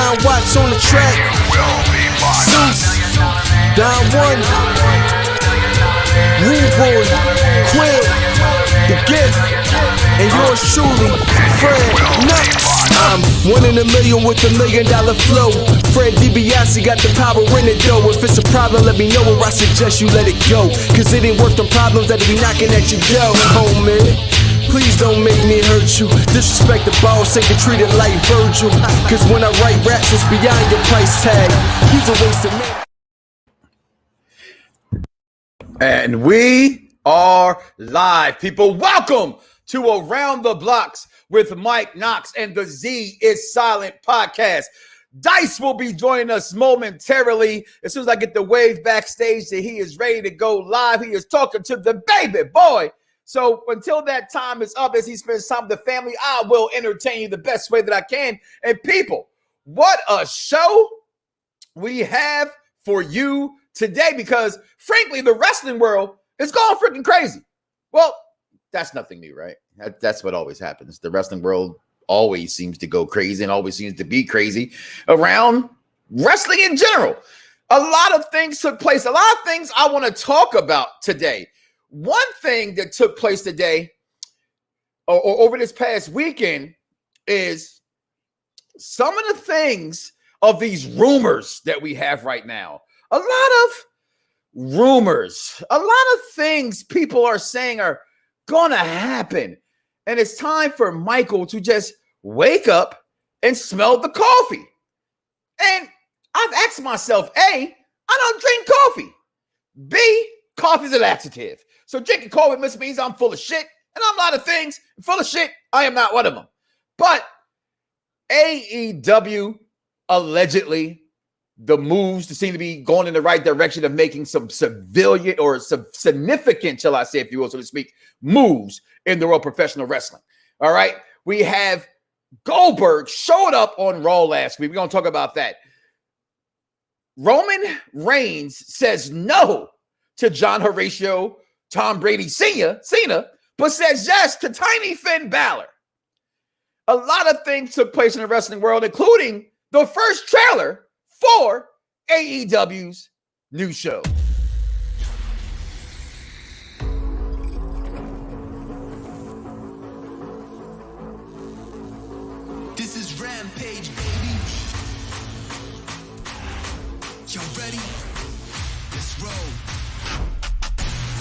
John Watts on the track. Zeus, Don One, Rude Boy, Quill, The Gift, and yours truly, Fred Knoxxx. I'm 1 in a million with $1 million flow. Fred DiBiase got the power in it though. If it's a problem, let me know, or I suggest you let it go. Cause it ain't worth the problems that'll be knocking at your door, homie. Please don't make me hurt you. Disrespect the boss, ain't treated like Virgil. Cause when I write raps, it's beyond your price tag. He's a waste of man. And we are live, people. Welcome to Around the Bloxxx with Mike Knoxxx and the Z is Silent podcast. Dice will be joining us momentarily. As soon as I get the wave backstage that he is ready to go live, he is talking to the baby boy. So until that time is up, as he spends time with the family, I will entertain you the best way that I can. And people, what a show we have for you today, because frankly, the wrestling world is going freaking crazy. Well, that's nothing new, right? That's what always happens. The wrestling world always seems to go crazy and always seems to be crazy around wrestling in general. A lot of things took place. A lot of things I want to talk about today. One thing that took place today or over this past weekend is some of the things of these rumors that we have right now. A lot of rumors, a lot of things people are saying are going to happen. And it's time for Michael to just wake up and smell the coffee. And I've asked myself, A, I don't drink coffee. B, coffee's a laxative. So drinking coffee means I'm full of shit. And I'm a lot of things. Full of shit, I am not one of them. But AEW allegedly, the moves seem to be going in the right direction of making some civilian or some significant, shall I say, if you will, so to speak, moves in the world of professional wrestling. All right. We have Goldberg showed up on Raw last week. We're going to talk about that. Roman Reigns says no to John Horatio, Tom Brady Cena, but says yes to Tiny Finn Balor. A lot of things took place in the wrestling world, including the first trailer for AEW's new show. This is Rampage, baby. Y'all ready? Let's roll.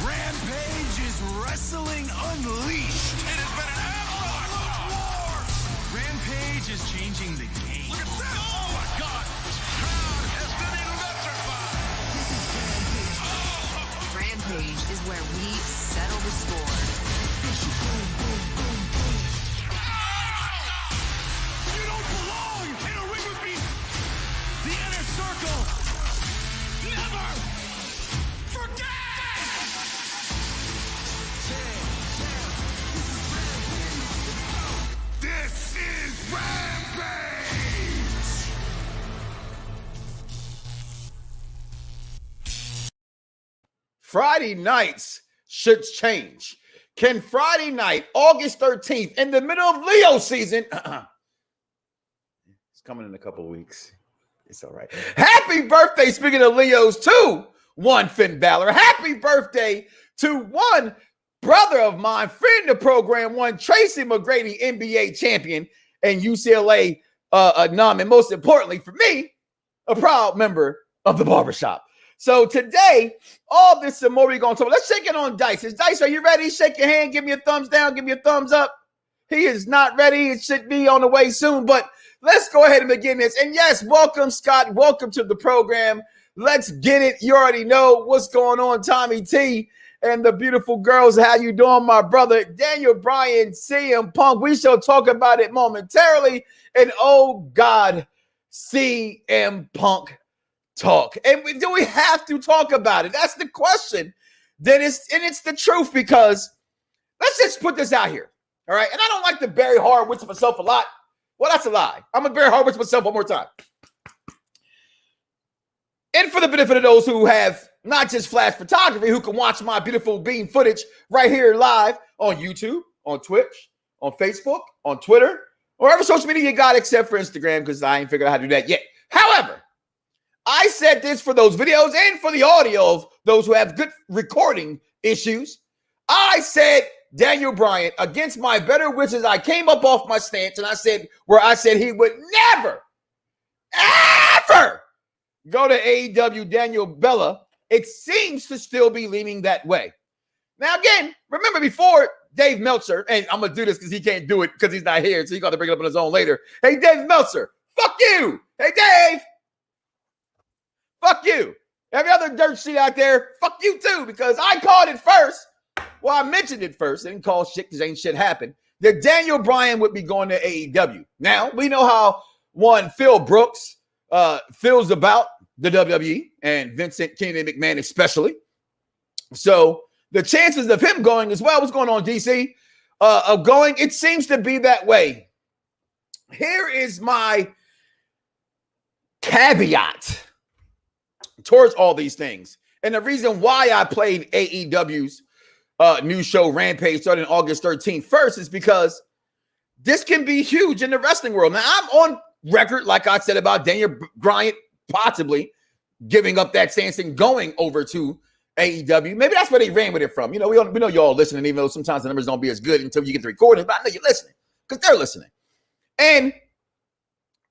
Rampage is wrestling unleashed. It has been an absolute war. Rampage is changing the game. Look at that. Oh my God. Rampage is where we settle the score. You don't belong in a ring with me. The inner circle. Never forget. This is Rampage. Friday nights should change. Can Friday night, August 13th, in the middle of Leo season, it's coming in a couple of weeks. It's all right. Happy birthday, speaking of Leos, to one Finn Balor. Happy birthday to one brother of mine, friend of the program, one Tracy McGrady, NBA champion and UCLA alum, and most importantly for me, a proud member of the barbershop. So today, all this and more we're going to talk about. Let's shake it on Dice. Dice, are you ready? Shake your hand. Give me a thumbs down. Give me a thumbs up. He is not ready. It should be on the way soon. But let's go ahead and begin this. And yes, welcome, Scott. Welcome to the program. Let's get it. You already know what's going on, Tommy T and the beautiful girls. How you doing, my brother? Daniel Bryan, CM Punk. We shall talk about it momentarily. And oh, God, CM Punk talk. And do we have to talk about it? That's the question. It's the truth, because let's just put this out here. All right. And I don't like to bury hard words myself a lot. Well, that's a lie. I'm going to bury hard words myself one more time. And for the benefit of those who have not just flash photography, who can watch my beautiful beam footage right here live on YouTube, on Twitch, on Facebook, on Twitter, or every social media you got except for Instagram, because I ain't figured out how to do that yet. However, I said this for those videos and for the audio of those who have good recording issues. I said Daniel Bryan, against my better wishes, I came up off my stance and I said he would never, ever go to AEW. Daniel Bella, it seems to still be leaning that way. Now, again, remember before Dave Meltzer, and I'm going to do this because he can't do it because he's not here, so he got to bring it up on his own later. Hey, Dave Meltzer, fuck you. Hey, Dave, fuck you. Every other dirt sheet out there, fuck you too, because I called it first. Well, I mentioned it first. I didn't call shit because ain't shit happened. That Daniel Bryan would be going to AEW. Now, we know how Phil Brooks feels about the WWE and Vincent Kennedy McMahon especially. So the chances of him going as well, what's going on, DC, of going, it seems to be that way. Here is my caveat towards all these things. And the reason why I played AEW's new show Rampage starting August 13th first is because this can be huge in the wrestling world. Now, I'm on record, like I said, about Daniel Bryan possibly giving up that stance and going over to AEW. Maybe that's where they ran with it from. You know, we know y'all listening, even though sometimes the numbers don't be as good until you get the recording, but I know you're listening because they're listening. And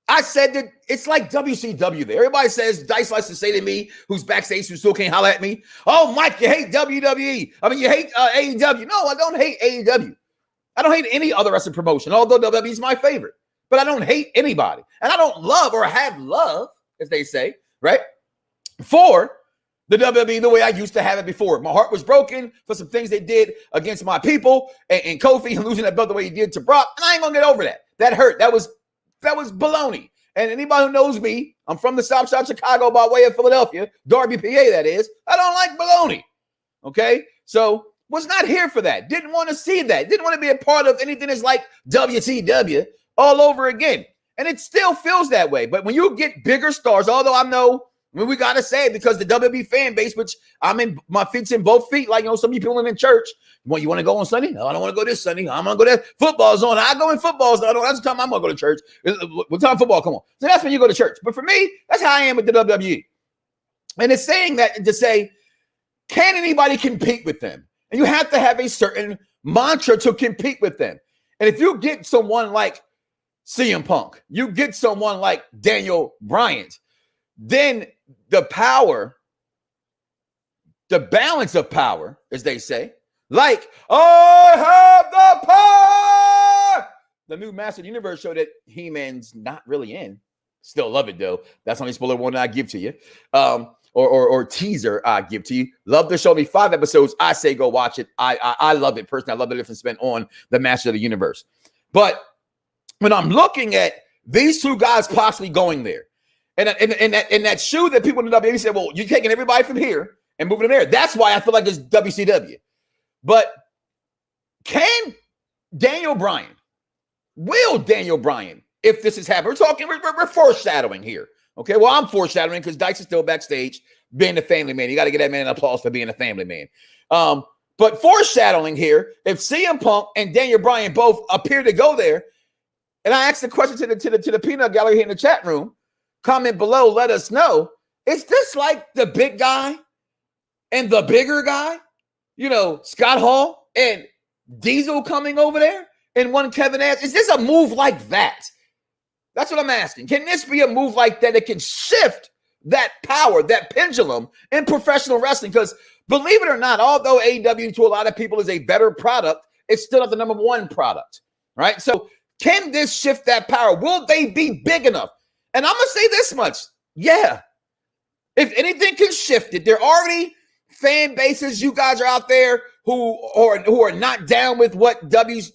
I said that it's like WCW there. Everybody says, Dice likes to say to me, who's backstage, who still can't holler at me, oh, Mike, you hate WWE. I mean, you hate AEW. No, I don't hate AEW. I don't hate any other wrestling promotion, although WWE is my favorite. But I don't hate anybody. And I don't love or have love, as they say, right, for the WWE the way I used to have it before. My heart was broken for some things they did against my people and Kofi losing that belt the way he did to Brock. And I ain't going to get over that. That hurt. That was baloney. And anybody who knows me, I'm from the South Side of Chicago by way of Philadelphia, Darby, PA, that is. I don't like baloney. Okay? So was not here for that. Didn't want to see that. Didn't want to be a part of anything that's like WCW all over again. And it still feels that way. But when you get bigger stars, although I know, I mean, we got to say it because the WWE fan base, which I'm in, my feet's in both feet, like, you know, some people in church. You want to go on Sunday? No, I don't want to go this Sunday. I'm going to go there. Football's on. I go in football. So that's the time I'm going to go to church. What time football? Come on. So that's when you go to church. But for me, that's how I am with the WWE. And it's saying that to say, can anybody compete with them? And you have to have a certain mantra to compete with them. And if you get someone like CM Punk, you get someone like Daniel Bryan, then the power, the balance of power, as they say, like, I have the power. The new Master of the Universe show that He-Man's not really in. Still love it, though. That's the only spoiler one I give to you. Or teaser I give to you. Love the show. Me 5 episodes. I say go watch it. I love it personally. I love the difference spent on the Master of the Universe. But when I'm looking at these two guys possibly going there, and that shoe that people in the WWE said, well, you're taking everybody from here and moving them there. That's why I feel like it's WCW. But can Daniel Bryan, will Daniel Bryan, if this is happening, we're foreshadowing here. Okay, well, I'm foreshadowing because Dice is still backstage being a family man. You got to get that man an applause for being a family man. But foreshadowing here, if CM Punk and Daniel Bryan both appear to go there, and I asked the question to the peanut gallery here in the chat room, comment below, let us know, is this like the big guy and the bigger guy? You know, Scott Hall and Diesel coming over there and one Kevin Nash. Is this a move like that? That's what I'm asking. Can this be a move like that that can shift that power, that pendulum in professional wrestling? Because believe it or not, although AEW to a lot of people is a better product, it's still not the number one product, right? So can this shift that power? Will they be big enough? And I'm going to say this much. Yeah. If anything can shift it, there are already fan bases. You guys are out there who are not down with what WWE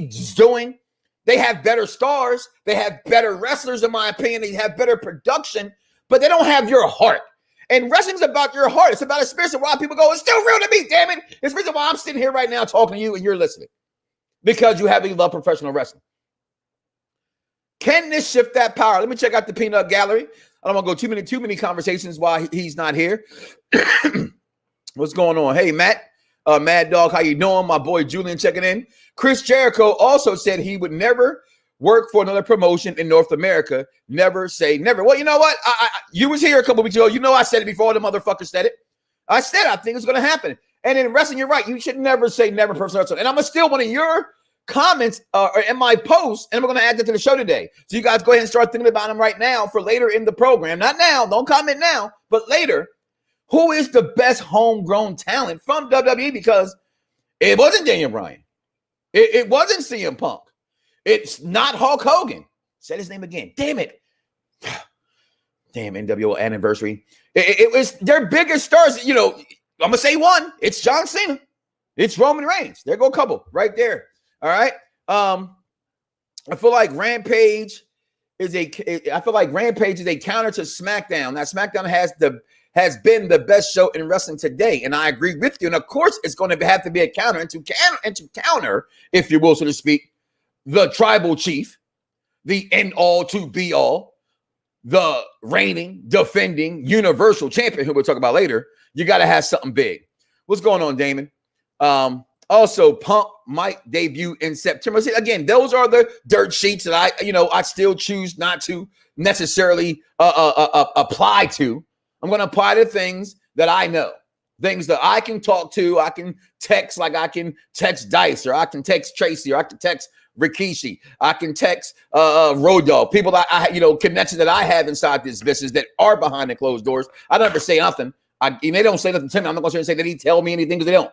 is doing. They have better stars. They have better wrestlers, in my opinion. They have better production, but they don't have your heart. And wrestling's about your heart. It's about a spirit. So why people go, it's still real to me, damn it. It's the reason why I'm sitting here right now talking to you and you're listening. Because you haven't loved professional wrestling. Can this shift that power? Let me check out the peanut gallery. I don't want to go too many conversations while he's not here. What's going on? Hey, Matt. Mad Dog, how you doing? My boy Julian checking in. Chris Jericho also said he would never work for another promotion in North America. Never say never. Well, you know what? You was here a couple weeks ago. You know I said it before the motherfucker said it. I said I think it's going to happen. And in wrestling, you're right. You should never say never. Personal. And I'm going to steal one of your comments in my post, and we're going to add that to the show today. So you guys go ahead and start thinking about them right now for later in the program. Not now. Don't comment now, but later. Who is the best homegrown talent from WWE? Because it wasn't Daniel Bryan. It wasn't CM Punk. It's not Hulk Hogan. Said his name again. Damn it. Damn, NWO anniversary. It was their biggest stars. You know, I'm going to say one. It's John Cena. It's Roman Reigns. There go a couple right there. All right. I feel like Rampage is a counter to SmackDown. Now, SmackDown has been the best show in wrestling today, and I agree with you. And of course, it's going to have to be a counter, and to counter, if you will, so to speak, the tribal chief, the end all to be all, the reigning, defending, universal champion, who we'll talk about later. You got to have something big. What's going on, Damon? Also, Punk might debut in September. See, again, those are the dirt sheets that I still choose not to necessarily apply to. I'm going to apply to things that I know, things that I can talk to. I can text, like I can text Dice, or I can text Tracy, or I can text Rikishi. I can text Road Dogg, people that connections that I have inside this business that are behind the closed doors. I don't ever say nothing. They don't say nothing to me. I'm not going to say that he tell me anything because they don't.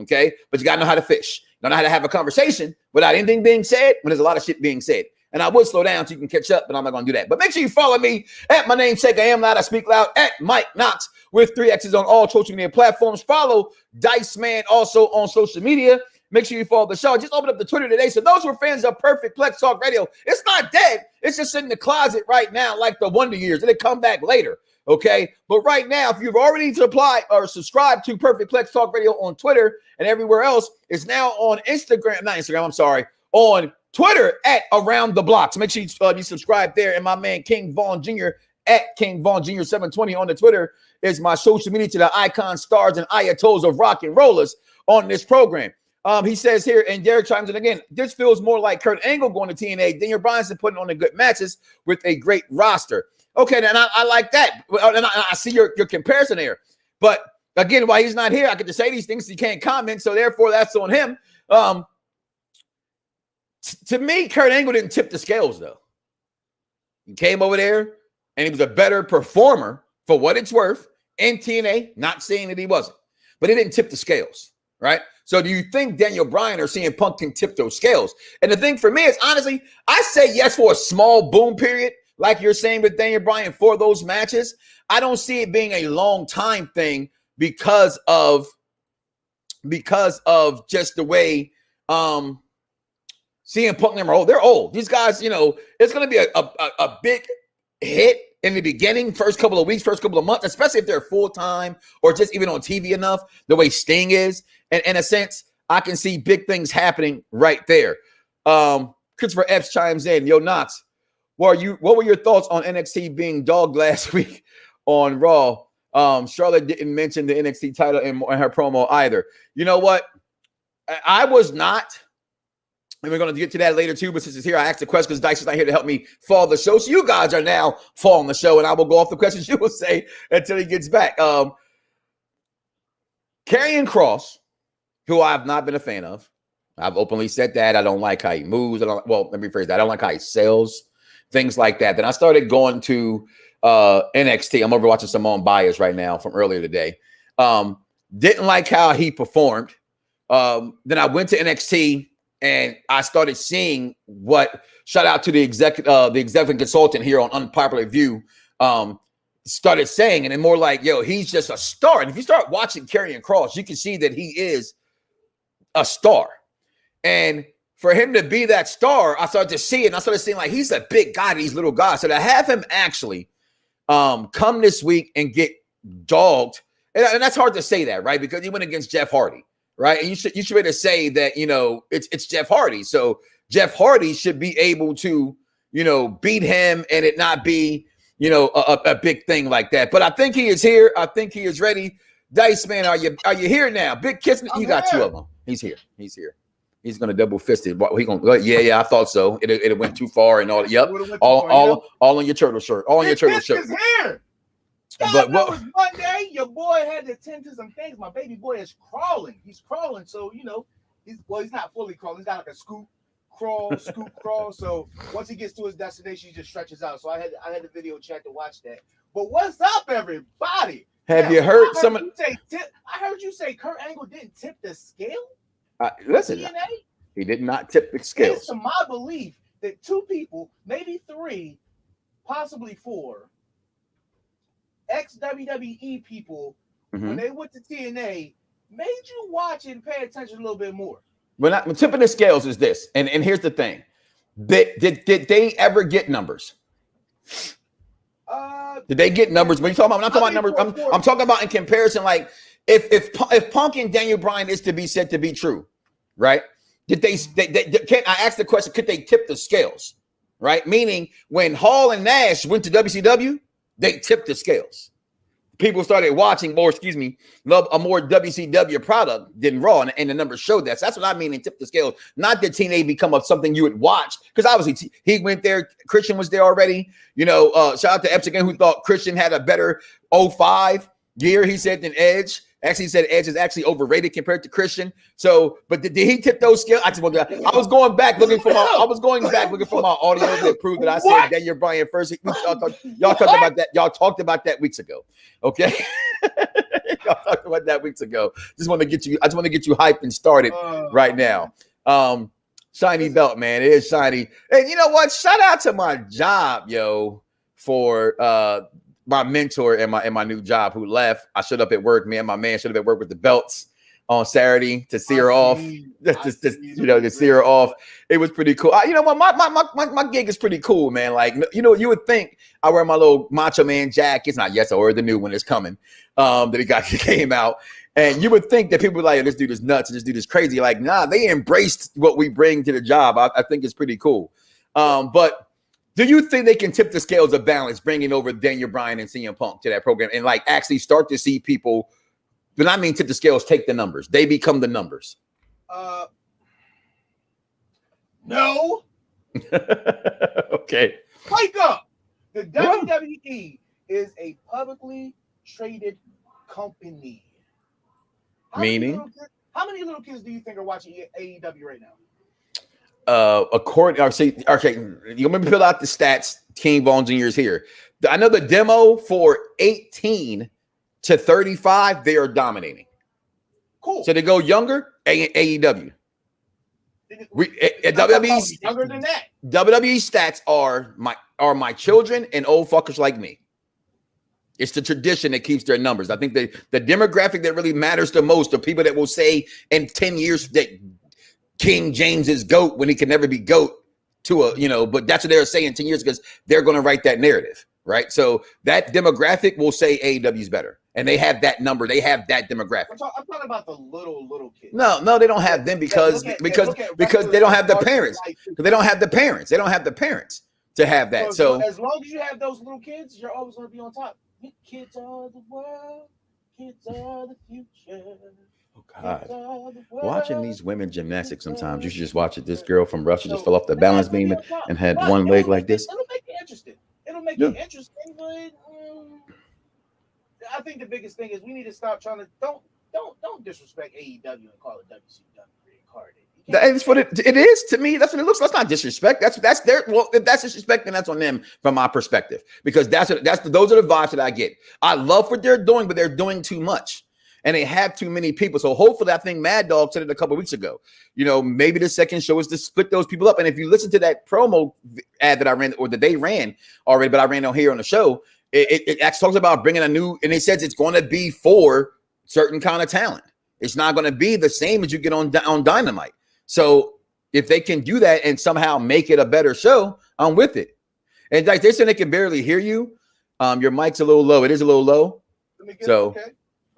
Okay, but you got to know how to fish. You got to know how to have a conversation without anything being said when there's a lot of shit being said. And I would slow down so you can catch up, but I'm not going to do that. But make sure you follow me at my namesake. I am loud. I speak loud at Mike Knoxxx with 3 X's on all social media platforms. Follow Dice Man also on social media. Make sure you follow the show. I just opened up the Twitter today. So those who are fans of Perfect Plex Talk Radio, it's not dead. It's just in the closet right now, like the Wonder Years. It'll come back later. Okay. But right now, if you've already applied or subscribed to Perfect Plex Talk Radio on Twitter and everywhere else, it's now on on Twitter at Around the Bloxxx. Make sure you subscribe there. And my man King Vaughn Jr. at King Vaughn Jr. 720 on the Twitter is my social media to the icon stars and ayatollahs of rock and rollers on this program. He says here, and Derek chimes in again, this feels more like Kurt Angle going to TNA. Daniel Bryan's putting on the good matches with a great roster. Okay, then I like that. And I see your comparison there. But again, while he's not here, I get to say these things. He can't comment, so therefore that's on him. To me, Kurt Angle didn't tip the scales, though. He came over there, and he was a better performer for what it's worth in TNA. Not saying that he wasn't, but he didn't tip the scales, right? So do you think Daniel Bryan or CM Punk can tip those scales? And the thing for me is, honestly, I say yes for a small boom period, like you're saying with Daniel Bryan for those matches. I don't see it being a long time thing because of just the way CM Punk and them are old. They're old. These guys, it's going to be a big hit in the beginning, first couple of weeks, first couple of months, especially if they're full-time or just even on TV enough, the way Sting is. And in a sense, I can see big things happening right there. Christopher Epps chimes in. Yo, Knoxxx, what were your thoughts on NXT being dogged last week on Raw? Charlotte didn't mention the NXT title in her promo either. You know what? I was not. And we're going to get to that later, too. But since it's here, I asked the question because Dice is not here to help me follow the show. So you guys are now following the show, and I will go off the questions you will say until he gets back. Karrion Kross, who I've not been a fan of. I've openly said that. I don't like how he moves. Let me rephrase that. I don't like how he sells, things like that. Then I started going to NXT. I'm over watching Simone Biles right now from earlier today. Didn't like how he performed. Then I went to NXT. And I started seeing shout out to the executive consultant here on Unpopular View, started saying, and then more like, yo, he's just a star. And if you start watching Karrion Kross, you can see that he is a star. And for him to be that star, I started to see it. And I started seeing like he's a big guy to these little guys. So to have him actually come this week and get dogged, and that's hard to say that, right? Because he went against Jeff Hardy. Right. And you should be able to say that, it's Jeff Hardy. So Jeff Hardy should be able to, beat him and it not be, a big thing like that. But I think he is here. I think he is ready Dice Man, are you here now? Big kiss. You got here. 2 of them. He's here. He's gonna double fist it. He gonna yeah. I thought so. It went too far and all. Yep. All on your turtle shirt. All on your turtle shirt. Is here. But what was one day your boy had to tend to some things. My baby boy is crawling. He's crawling, so he's not fully crawling. He's got like a scoop crawl. So once he gets to his destination, he just stretches out. So I had the video chat to watch that. But what's up, everybody? Have you heard some of? I heard you say Kurt Angle didn't tip the scale. Listen, he did not tip the scales. It's to my belief that 2 people, maybe 3, possibly 4, ex-WWE people, when they went to TNA, made you watch and pay attention a little bit more. When tipping the scales is this, and here's the thing: did they ever get numbers? Did they get numbers? When you talking about, I'm not talking about numbers. I'm talking about in comparison, like if Punk and Daniel Bryan is to be said to be true, right? Did they can I ask the question? Could they tip the scales, right? Meaning when Hall and Nash went to WCW, they tipped the scales. People started watching more, love a more WCW product than Raw, and the numbers showed that. So that's what I mean in tip the scales. Not that TNA become of something you would watch, because obviously he went there. Christian was there already. Shout out to Epps again, who thought Christian had a better 05 year, he said, than Edge. Actually, he said Edge is actually overrated compared to Christian. So, but did he tip those scales? I was going back looking for my audio that proved that I said Daniel Bryan first. Y'all talked about that weeks ago. Okay. Y'all talked about that weeks ago. I just want to get you hyped and started right now. Shiny belt, man. It is shiny. And you know what? Shout out to my job, for my mentor and my new job who left. I showed up at work. Me and my man showed up at work with the belts on Saturday to see her off. To see her off. It was pretty cool. You know what? My gig is pretty cool, man. Like, you would think I wear my little Macho Man jacket. It's not yet. I ordered the new one. It's coming. That came out. And you would think that people were like, this dude is nuts and this dude is crazy. Like, nah, they embraced what we bring to the job. I think it's pretty cool. But do you think they can tip the scales of balance, bringing over Daniel Bryan and CM Punk to that program and like actually start to see people, when I mean tip the scales, take the numbers. They become the numbers. No. Okay. Wake up. The WWE is a publicly traded company. How many little kids do you think are watching AEW right now? You let me fill out the stats. King Von Jr. is here. I know the demo for 18 to 35, they are dominating. Cool. So they go younger, AEW. WWE's younger than that. WWE stats are my children and old fuckers like me. It's the tradition that keeps their numbers. I think the demographic that really matters the most are people that will say in 10 years that King James is GOAT when he can never be GOAT but that's what they're saying 10 years because they're going to write that narrative, right? So that demographic will say AEW is better. And they have that number. They have that demographic. I'm talking about the little kids. No, they don't have them because they don't have the parents. Because they don't have the parents. They don't have the parents to have that. So as long as you have those little kids, you're always going to be on top. Kids are the world. Kids are the future. Oh God! Watching these women gymnastics sometimes, you should just watch it. This girl from Russia just fell off the balance beam and had one leg like this. It'll make it interesting. But I think the biggest thing is we need to stop trying to don't disrespect AEW and call it WCW reincarnated. That's what it is to me. That's what it looks like. That's not disrespect. That's their. Well, if that's disrespect, then that's on them from my perspective. Because those are the vibes that I get. I love what they're doing, but they're doing too much. And they have too many people. So hopefully, I think Mad Dog said it a couple of weeks ago. Maybe the second show is to split those people up. And if you listen to that promo ad that I ran, or that they ran already, but I ran on here on the show, it actually talks about bringing a new, and it says it's going to be for certain kind of talent. It's not going to be the same as you get on Dynamite. So if they can do that and somehow make it a better show, I'm with it. And like they're saying they can barely hear you. Your mic's a little low. It is a little low.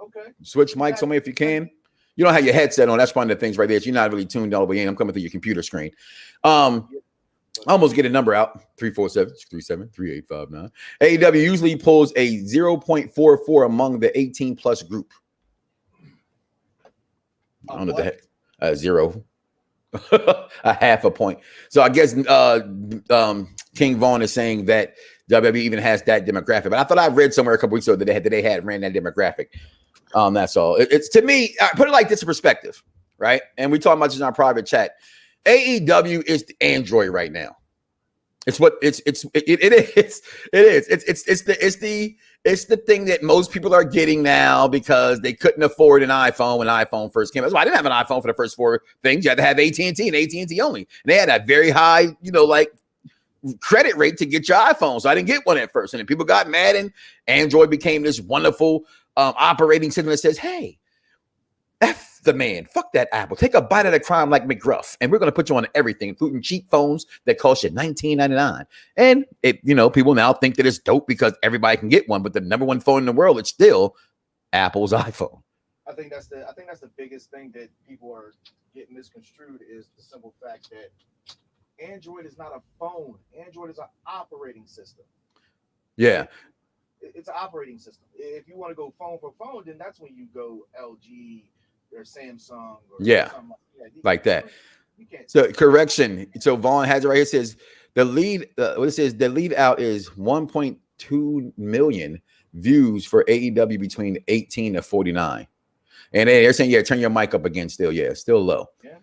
Okay. Switch mics on me if you can. You don't have your headset on. That's one of the things right there. You're not really tuned all the way in. I'm coming through your computer screen. I almost get a number out. 347-637-3859. AEW usually pulls a 0.44 among the 18 plus group. I don't know what the heck. 0. A half a point. So I guess King Vaughn is saying that WWE even has that demographic. But I thought I read somewhere a couple weeks ago that they had ran that demographic. That's all. It's to me, put it like this in perspective, right? And we talking about this in our private chat. AEW is the Android right now. It's the thing that most people are getting now because they couldn't afford an iPhone when iPhone first came out. So I didn't have an iPhone for the first 4 things. You had to have AT&T and AT&T only. And they had a very high, like credit rate to get your iPhone. So I didn't get one at first. And then people got mad and Android became this wonderful operating system that says, hey, F the man, fuck that Apple. Take a bite of the crime like McGruff, and we're going to put you on everything, including cheap phones that cost you $19.99. And people now think that it's dope because everybody can get one, but the number one phone in the world, it's still Apple's iPhone. I think that's the biggest thing that people are getting misconstrued is the simple fact that Android is not a phone. Android is an operating system. Yeah. It's an operating system. If you want to go phone for phone, then that's when you go LG or Samsung or something like that. You can't. So correction. So Vaughn has it right here. It says the lead out is 1.2 million views for AEW between 18 to 49. And they're saying, turn your mic up again still. Yeah, still low. Yeah.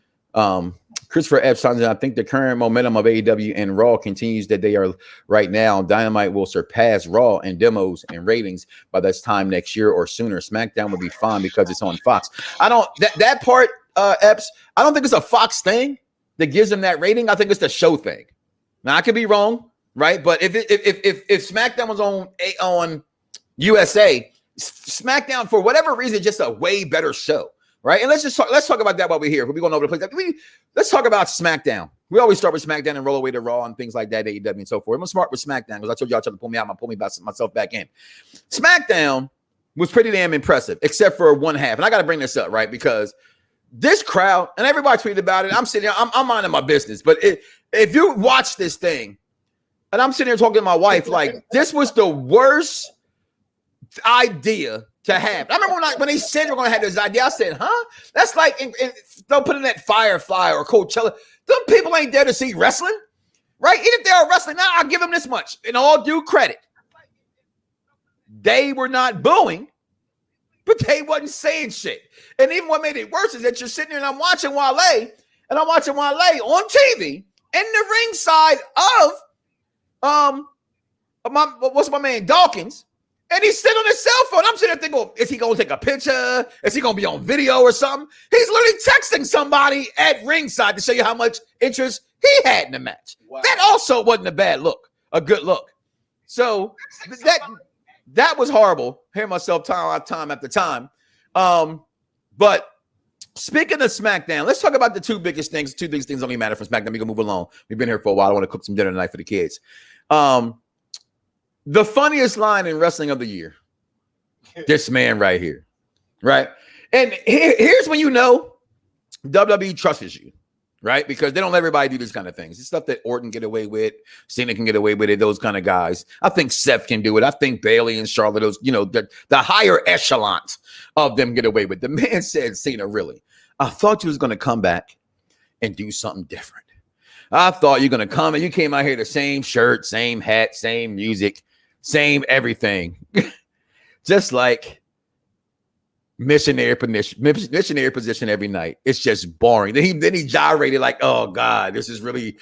Christopher Epstein, I think the current momentum of AEW and Raw continues that they are right now. Dynamite will surpass Raw in demos and ratings by this time next year or sooner. SmackDown will be fine because it's on Fox. That part, Epps, I don't think it's a Fox thing that gives them that rating. I think it's the show thing. Now I could be wrong, right? But if SmackDown was on USA, SmackDown for whatever reason just a way better show. Right. And let's talk about that while we're here. We'll be going over the place. Let's talk about SmackDown. We always start with SmackDown and roll away to Raw and things like that, AEW and so forth. I'm smart with SmackDown because I told y'all trying to pull me out. I'm going to pull myself back in. SmackDown was pretty damn impressive, except for one half. And I got to bring this up, right? Because this crowd, and everybody tweeted about it. I'm sitting here, I'm minding my business. But if you watch this thing, and I'm sitting here talking to my wife, like, this was the worst idea to have. I remember when they said we're going to have this idea, I said, huh? That's like, don't put in that Firefly or Coachella. Them people ain't there to see wrestling, right? Even if they're wrestling, now I'll give them this much. In all due credit, they were not booing, but they wasn't saying shit. And even what made it worse is that you're sitting there and I'm watching Wale on TV in the ringside of what's my man Dawkins. And he's sitting on his cell phone. I'm sitting there thinking, well, is he going to take a picture? Is he going to be on video or something? He's literally texting somebody at ringside to show you how much interest he had in the match. Wow. That also wasn't a good look. So that was horrible. Hearing myself time after time. But speaking of SmackDown, let's talk about the two biggest things. Two biggest things only matter from SmackDown. We can move along. We've been here for a while. I want to cook some dinner tonight for the kids. The funniest line in wrestling of the year, this man right here, right? And here's when you know WWE trusts you, right? Because they don't let everybody do this kind of things. It's stuff that Orton get away with, Cena can get away with it, those kind of guys. I think Seth can do it. I think Bayley and Charlotte, those, the higher echelons of them get away with. The man said, Cena, really, I thought you was going to come back and do something different. I thought you're going to come and you came out here the same shirt, same hat, same music, same everything, just like missionary position every night. It's just boring. Then he gyrated like, oh God, this is really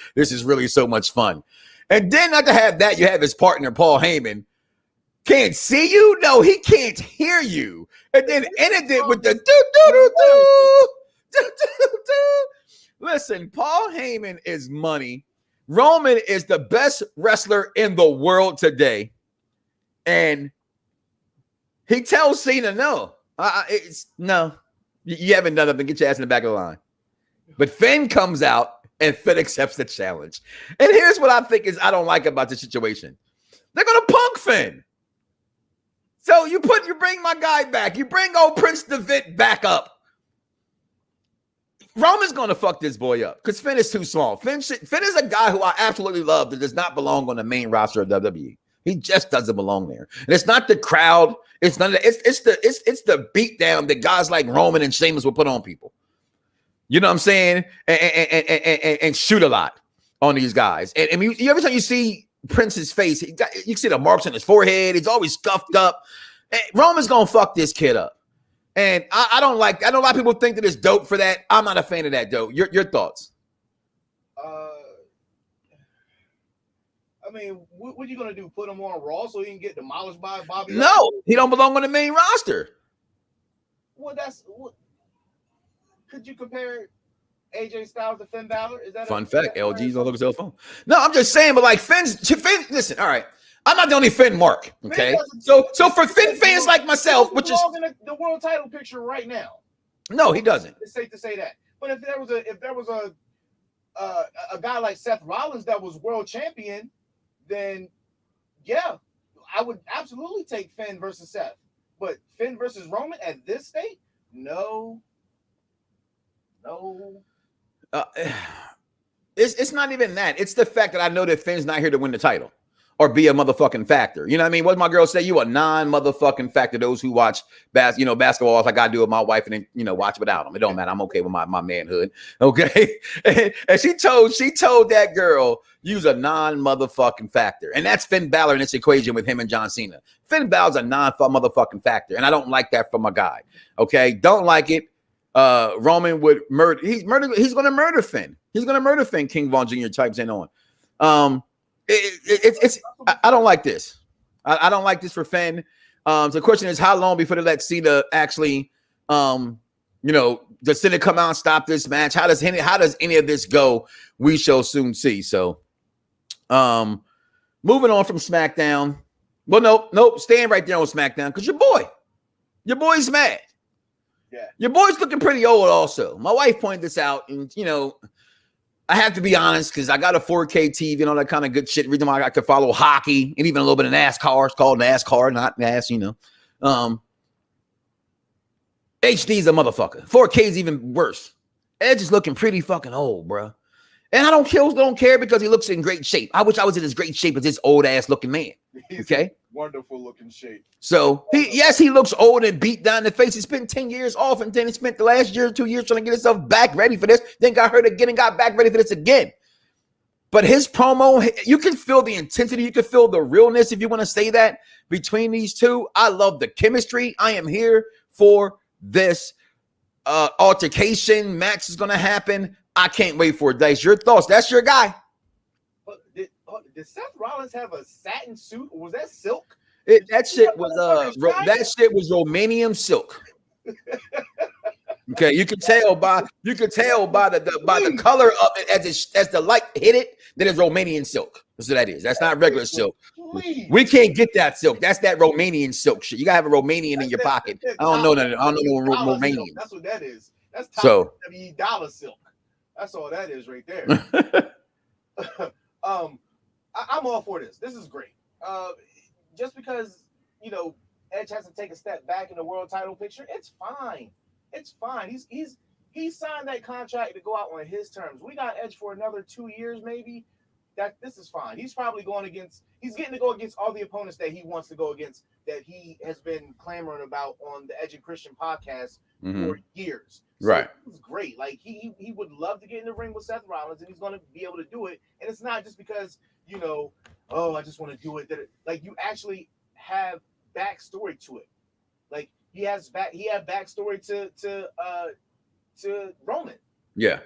so much fun. And then not to have that, you have his partner Paul Heyman can't see you. No, he can't hear you. And then ended it with the do. Listen, Paul Heyman is money. Roman is the best wrestler in the world today. And he tells Cena, no, you haven't done nothing. Get your ass in the back of the line. But Finn comes out and Finn accepts the challenge. And here's what I think I don't like about the situation. They're going to punk Finn. So you bring my guy back. You bring old Prince Devitt back up. Roman's going to fuck this boy up because Finn is too small. Finn is a guy who I absolutely love that does not belong on the main roster of WWE. He just doesn't belong there. And it's not the crowd. It's the beat down that guys like Roman and Sheamus will put on people. You know what I'm saying? And shoot a lot on these guys. And I mean, every time you see Prince's face, you can see the marks on his forehead. He's always scuffed up. And Roman's gonna fuck this kid up. And I don't like. I know a lot of people think that it's dope for that. I'm not a fan of that, though. Your thoughts? I mean, what are you gonna do? Put him on Raw so he can get demolished by Bobby? No, he don't belong on the main roster. Well, could you compare AJ Styles to Finn Balor? Is that fun fact? LG's gonna look at his cell phone. No, I'm just saying, but like Finn, listen, all right. I'm not the only Finn mark, okay? So for Finn fans like myself, which is in the world title picture right now. No, he doesn't. It's safe to say that. But if there was a guy like Seth Rollins that was world champion, then yeah, I would absolutely take Finn versus Seth. But Finn versus Roman at this state, no. It's not even that. It's the fact that I know that Finn's not here to win the title or be a motherfucking factor. You know what I mean? What my girl say? You a non-motherfucking factor. Those who watch basketball like I do with my wife and then watch without them. It don't matter. I'm okay with my manhood. Okay. And she told that girl, use a non-motherfucking factor. And that's Finn Balor in this equation with him and John Cena. Finn Balor's a non-motherfucking factor. And I don't like that from a guy. Okay. Don't like it. Roman would murder. He's going to murder Finn. He's going to murder Finn. King Von Jr. types in on. I don't like this. I don't like this for Finn. So the question is, how long before they let Cena actually, does Cena come out and stop this match? How does any of this go? We shall soon see. So, moving on from SmackDown. Well, nope, staying right there on SmackDown because your boy's mad. Yeah, your boy's looking pretty old. Also, my wife pointed this out, and I have to be honest because I got a 4K TV and all that kind of good shit. Reason why I could follow hockey and even a little bit of NASCAR. It's called NASCAR, not NAS, HD's a motherfucker. 4K is even worse. Edge is looking pretty fucking old, bro. And I don't care because he looks in great shape. I wish I was in as great shape as this old ass looking man. Okay. Wonderful looking shape. So he looks old and beat down in the face. He spent 10 years off and then he spent the last year or 2 years trying to get himself back ready for this. Then got hurt again and got back ready for this again. But his promo, you can feel the intensity. You can feel the realness, if you want to say that, between these two. I love the chemistry. I am here for this altercation. Match is going to happen. I can't wait for it, Dice. Your thoughts? That's your guy. But did Seth Rollins have a satin suit, or was that silk? That shit was Romanian silk. Okay, you can tell by the color of it as the light hit it that it's Romanian silk. That's what that is. That's not regular silk. Please. We can't get that silk. That's that Romanian silk shit. You gotta have a Romanian in your pocket. I don't know that. I don't know Romanian. That's what that is. That's so $WWE silk. That's all that is right there. I'm all for this. This is great. Just because Edge has to take a step back in the world title picture, it's fine. It's fine. He signed that contract to go out on his terms. We got Edge for another 2 years, maybe. This is fine. He's probably he's getting to go against all the opponents that he wants to go against, that he has been clamoring about on the Edge and Christian podcast for years. So right. It's great. Like he would love to get in the ring with Seth Rollins, and he's going to be able to do it. And it's not just because I just want to do it. Like you actually have backstory to it. Like he had backstory to Roman. Yeah.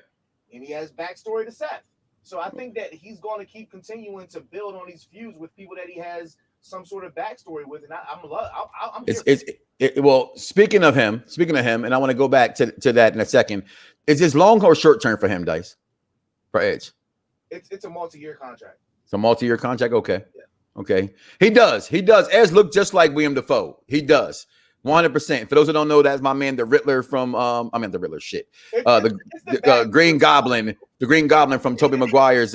And he has backstory to Seth. So I think that he's going to keep continuing to build on these feuds with people that he has some sort of backstory with, and I'm well. Speaking of him, and I want to go back to that in a second. Is this long or short term for him, Dice? For Edge, it's a multi-year contract. It's a multi-year contract. Okay, yeah. Okay. He does. Edge look just like William Dafoe. He does. 100%. For those who don't know, that's my man, the Riddler from the Riddler shit. The Green Goblin, the Green Goblin from Tobey Maguire's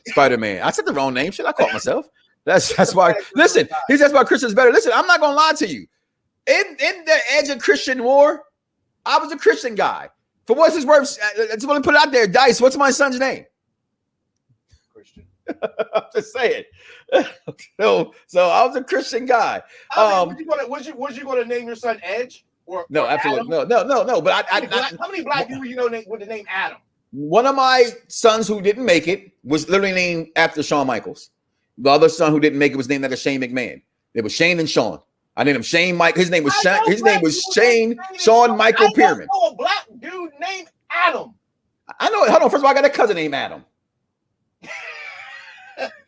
Spider-Man. I said the wrong name. Shit, I caught myself. That's why. Listen, he says why Christian's better. Listen, I'm not gonna lie to you. In the Edge and Christian war, I was a Christian guy. For what's his worth, I just want to put it out there. Dice, what's my son's name? Christian. I'm just saying. So I was a Christian guy. Was you going to name your son Edge? No, absolutely. No. But How many black people you know with the name Adam? One of my sons who didn't make it was literally named after Shawn Michaels. The other son who didn't make it was named after Shane McMahon. It was Shane and Sean. I named him Shane Mike. His name was Shane. His name was Shane Shawn Michael Pierman. I know a black dude named Adam. I know. Hold on. First of all, I got a cousin named Adam.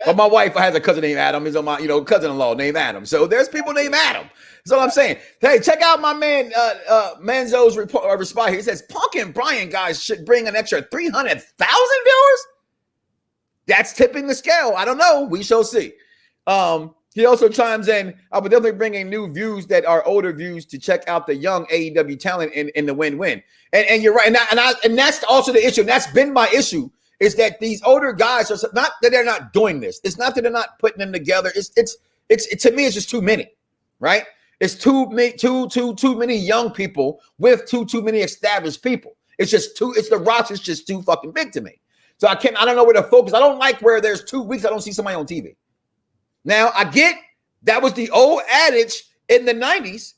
But my wife has a cousin named Adam. He's on my, cousin-in-law named Adam. So there's people named Adam. That's all I'm saying. Hey, check out my man Manzo's response here. He says, Punk and Bryan guys should bring an extra 300,000 viewers. That's tipping the scale. I don't know. We shall see. He also chimes in, I would definitely bring in new views that are older views to check out the young AEW talent in the win-win. And you're right. And that's also the issue. And that's been my issue, is that these older guys are not that they're not doing this. It's not that they're not putting them together. It's to me, it's just too many, right? It's too many young people with too many established people. The roster's just too fucking big to me. So I don't know where to focus. I don't like where there's 2 weeks I don't see somebody on TV. Now, I get that was the old adage in the 90s.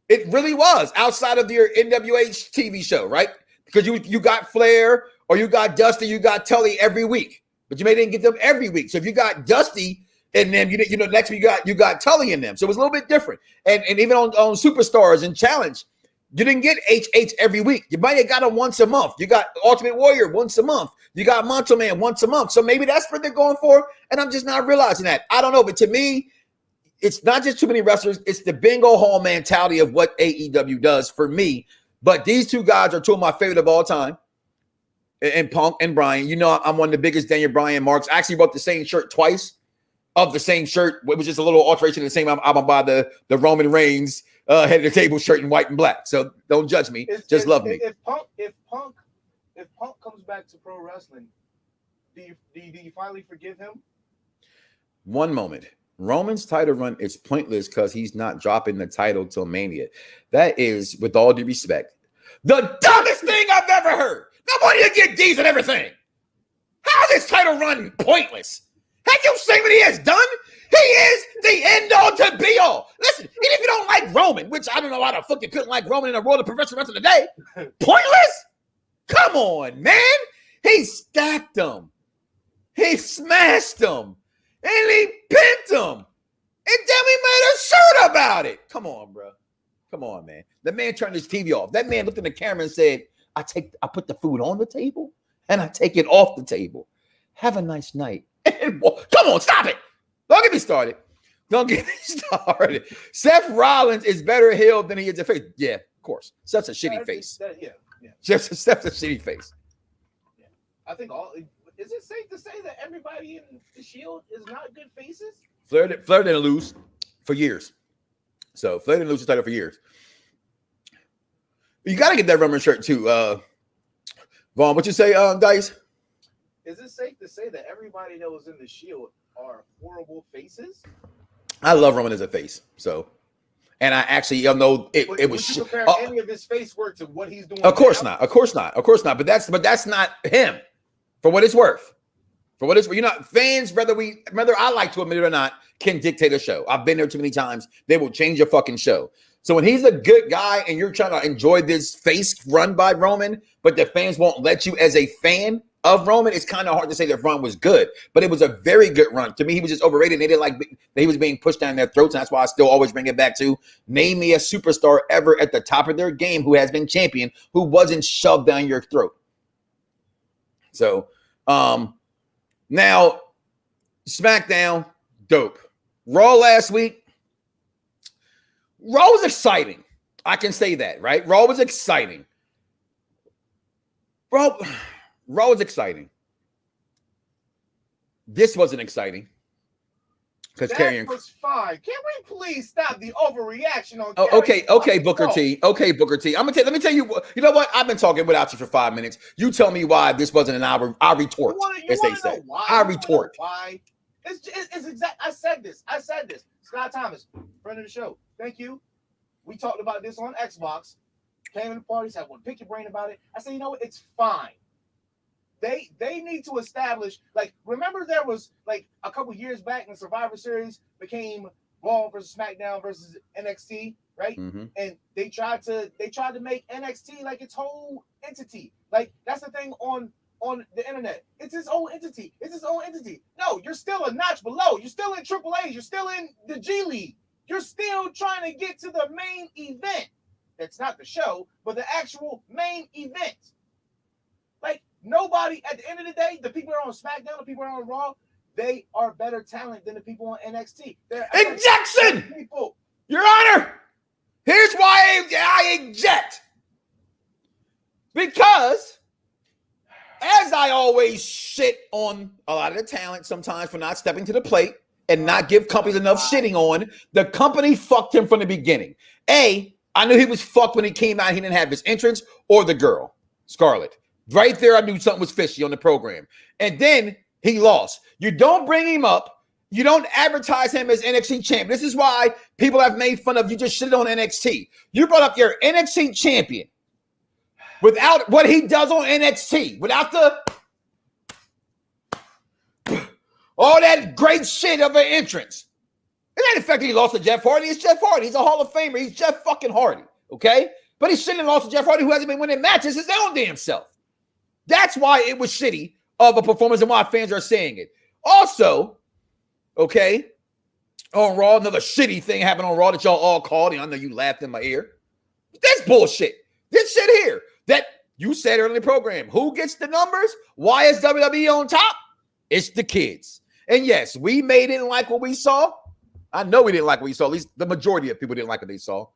It really was, outside of your NWA TV show, right? Because you got Flair or you got Dusty, you got Tully every week. But you may didn't get them every week. So if you got Dusty in them, next week you got Tully in them. So it was a little bit different. And even on Superstars and Challenge, you didn't get HH every week. You might have got him once a month. You got Ultimate Warrior once a month. You got Macho Man once a month. So maybe that's what they're going for. And I'm just not realizing that. I don't know. But to me, it's not just too many wrestlers. It's the bingo hall mentality of what AEW does for me. But these two guys are two of my favorite of all time. And Punk and Bryan. I'm one of the biggest Daniel Bryan marks. I actually bought the same shirt twice of the same shirt. It was just a little alteration of the same. I'm by the Roman Reigns head of the table shirt in white and black. So don't judge me. Love me. If Punk comes back to pro wrestling, do you finally forgive him? One moment. Roman's title run is pointless because he's not dropping the title till Mania. That is, with all due respect, the dumbest thing I've ever heard. Nobody will get D's and everything. How is his title run pointless? Have you seen what he has done? He is the end all to be all. Listen, even if you don't like Roman, which I don't know how the fuck you couldn't like Roman in a world of professional wrestling today, pointless? Come on, man. He stacked him. He smashed him. And he pinned him. And then we made a shirt about it. Come on, bro. Come on, man. The man turned his TV off. That man looked in the camera and said, I put the food on the table and I take it off the table. Have a nice night. And come on, stop it. Don't get me started. Seth Rollins is better healed than he is a face. Yeah, of course. Seth's a shitty face. Yeah. Seth's a shitty face. Yeah. I think is it safe to say that everybody in the Shield is not good faces? Flair didn't lose for years. So Flair didn't lose the title for years. You got to get that Roman shirt too. Vaughn, what you say, Dice? Is it safe to say that everybody that was in the Shield are horrible faces? I love Roman as a face. So, and I actually, know it was. Would you compare any of his face work to what he's doing? Of course not. But that's not him. For what it's worth. Fans, whether I like to admit it or not, can dictate a show. I've been there too many times. They will change a fucking show. So when he's a good guy and you're trying to enjoy this face run by Roman, but the fans won't let you as a fan of Roman, it's kind of hard to say that run was good. But it was a very good run. To me, he was just overrated. They didn't like that he was being pushed down their throats. And that's why I still always bring it back to name me a superstar ever at the top of their game who has been champion, who wasn't shoved down your throat. So, now SmackDown, dope. Raw last week. Raw was exciting. I can say that, right? Raw was exciting. Raw was exciting. This wasn't exciting. Because That was fine. Can we please stop the overreaction on? Okay, Booker T. Okay, Booker T. Let me tell you. You know what? I've been talking without you for 5 minutes. You tell me why this wasn't an hour. I retort, as they say. I retort. Why? It's exact. I said this. Scott Thomas, friend of the show. Thank you. We talked about this on Xbox. Came in the party, said, "Well, pick your brain about it." I said, "You know what? It's fine." They need to establish, remember there was a couple years back when Survivor Series became Raw versus SmackDown versus NXT, right? Mm-hmm. And they tried to make NXT like its whole entity. Like that's the thing on the internet. It's its own entity. It's its own entity. No, you're still a notch below. You're still in AAA. You're still in the G League. You're still trying to get to the main event. That's not the show, but the actual main event. Like nobody at the end of the day, the people who are on SmackDown, the people who are on Raw, they are better talent than the people on NXT. Ejection! People. Your Honor, here's why I eject. Because, as I always shit on a lot of the talent sometimes for not stepping to the plate and not give companies enough shitting on, the company fucked him from the beginning. I knew he was fucked when he came out. He didn't have his entrance or the girl, Scarlett. Right there, I knew something was fishy on the program. And then he lost. You don't bring him up. You don't advertise him as NXT champion. This is why people have made fun of you just shitted on NXT. You brought up your NXT champion without what he does on NXT, without all that great shit of an entrance. It ain't the fact that he lost to Jeff Hardy. It's Jeff Hardy. He's a Hall of Famer. He's Jeff fucking Hardy, okay? But he shouldn't have lost to Jeff Hardy, who hasn't been winning matches his own damn self. That's why it was shitty of a performance and why fans are saying it. Also, okay, on Raw, another shitty thing happened on Raw that y'all all called, and I know you laughed in my ear. This bullshit. This shit here that you said earlier in the program. Who gets the numbers? Why is WWE on top? It's the kids. And yes, we may didn't like what we saw. I know we didn't like what we saw. At least the majority of people didn't like what they saw.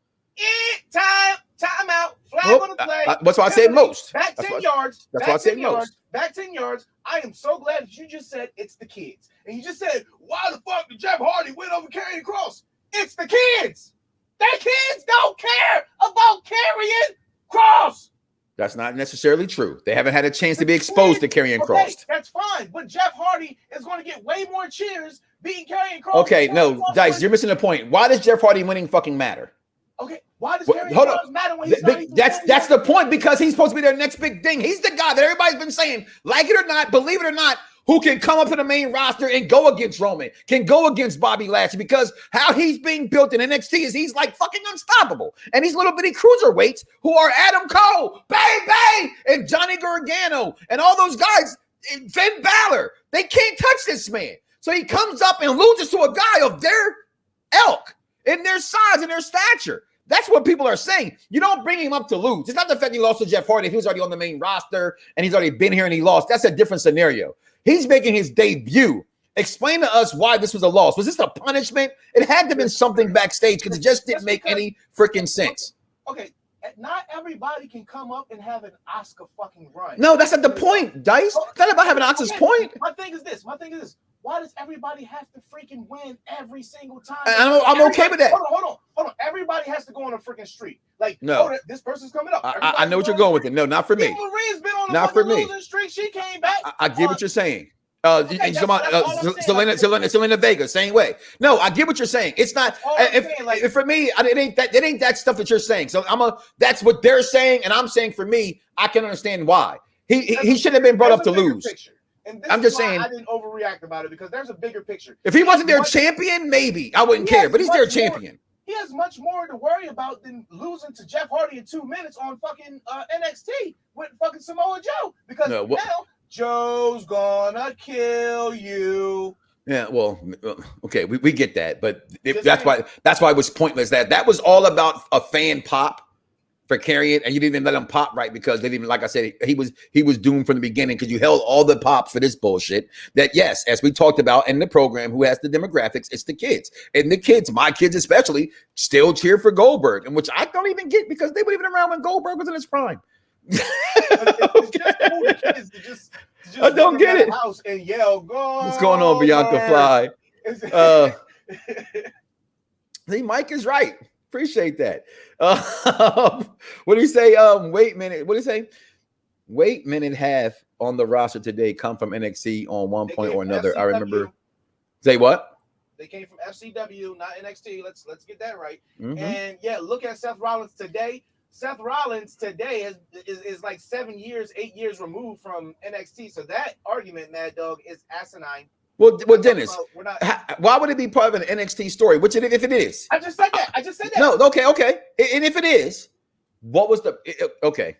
Time out. Flag on the play. That's why I said most. Back 10 yards. That's why I said most. Back 10 yards. I am so glad that you just said it's the kids. And you just said, why the fuck did Jeff Hardy win over Karrion Kross? It's the kids. The kids don't care about Karrion Kross. That's not necessarily true. They haven't had a chance to be exposed to Karrion Kross. That's fine. But Jeff Hardy is going to get way more cheers beating Karrion Kross. Okay, no, Dice, you're missing the point. Why does Jeff Hardy winning fucking matter? Okay, why does Karrion Kross matter when he's not even That's the point, because he's supposed to be their next big thing. He's the guy that everybody's been saying, like it or not, believe it or not, who can come up to the main roster and go against Roman, can go against Bobby Lashley, because how he's being built in NXT is he's like fucking unstoppable. And these little bitty cruiserweights who are Adam Cole, Bang Bang, and Johnny Gargano, and all those guys, Finn Balor, they can't touch this man. So he comes up and loses to a guy of their ilk, in their size and their stature. That's what people are saying. You don't bring him up to lose. It's not the fact he lost to Jeff Hardy. If he was already on the main roster and he's already been here and he lost, that's a different scenario. He's making his debut. Explain to us why this was a loss. Was this a punishment? It had to have been something backstage because it just didn't make any freaking sense. Okay, not everybody can come up and have an Oscar fucking run. No, that's not the point, Dice. It's not about having Oscar's point. My thing is this. Why does everybody have to freaking win every single time? I'm okay with that. Hold on. Everybody has to go on a freaking streak. Like, no, this person's coming up. I know what you're going with it. No, not for me. Maria's been on not for me. Losing streak. She came back. I get what you're saying. Selena Vega, same way. No, I get what you're saying. It's not. If for me, it ain't that stuff that you're saying. So that's what they're saying, and I'm saying for me, I can understand why he shouldn't have been brought up to lose. And I'm just saying I didn't overreact about it because there's a bigger picture. If he wasn't their champion, maybe I wouldn't care. But he's their champion. He has much more to worry about than losing to Jeff Hardy in 2 minutes on fucking NXT with fucking Samoa Joe. Because now Joe's gonna kill you. Yeah, well, okay, we get that, but that's why it was pointless. That was all about a fan pop for Karrion, and you didn't even let him pop right because they didn't. Like I said, he was doomed from the beginning because you held all the pops for this bullshit. That yes, as we talked about in the program, who has the demographics? It's the kids, and the kids, my kids especially, still cheer for Goldberg, and which I don't even get because they weren't even around when Goldberg was in his prime. I don't get it. House and yell, "Go!" What's going on, Bianca Fly? See, Mike is right. Appreciate that. What do you say? Wait a minute. What do you say? Wait a minute. Half on the roster today come from NXT on one point or another. FCW. I remember. Say what? They came from FCW, not NXT. Let's get that right. Mm-hmm. And yeah, look at Seth Rollins today. Seth Rollins today is like 8 years removed from NXT. So that argument, Mad Dog, is asinine. Well, Dennis, We're not. why would it be part of an NXT story? Which, if it is, I just said that. No, okay. And if it is, what was the okay?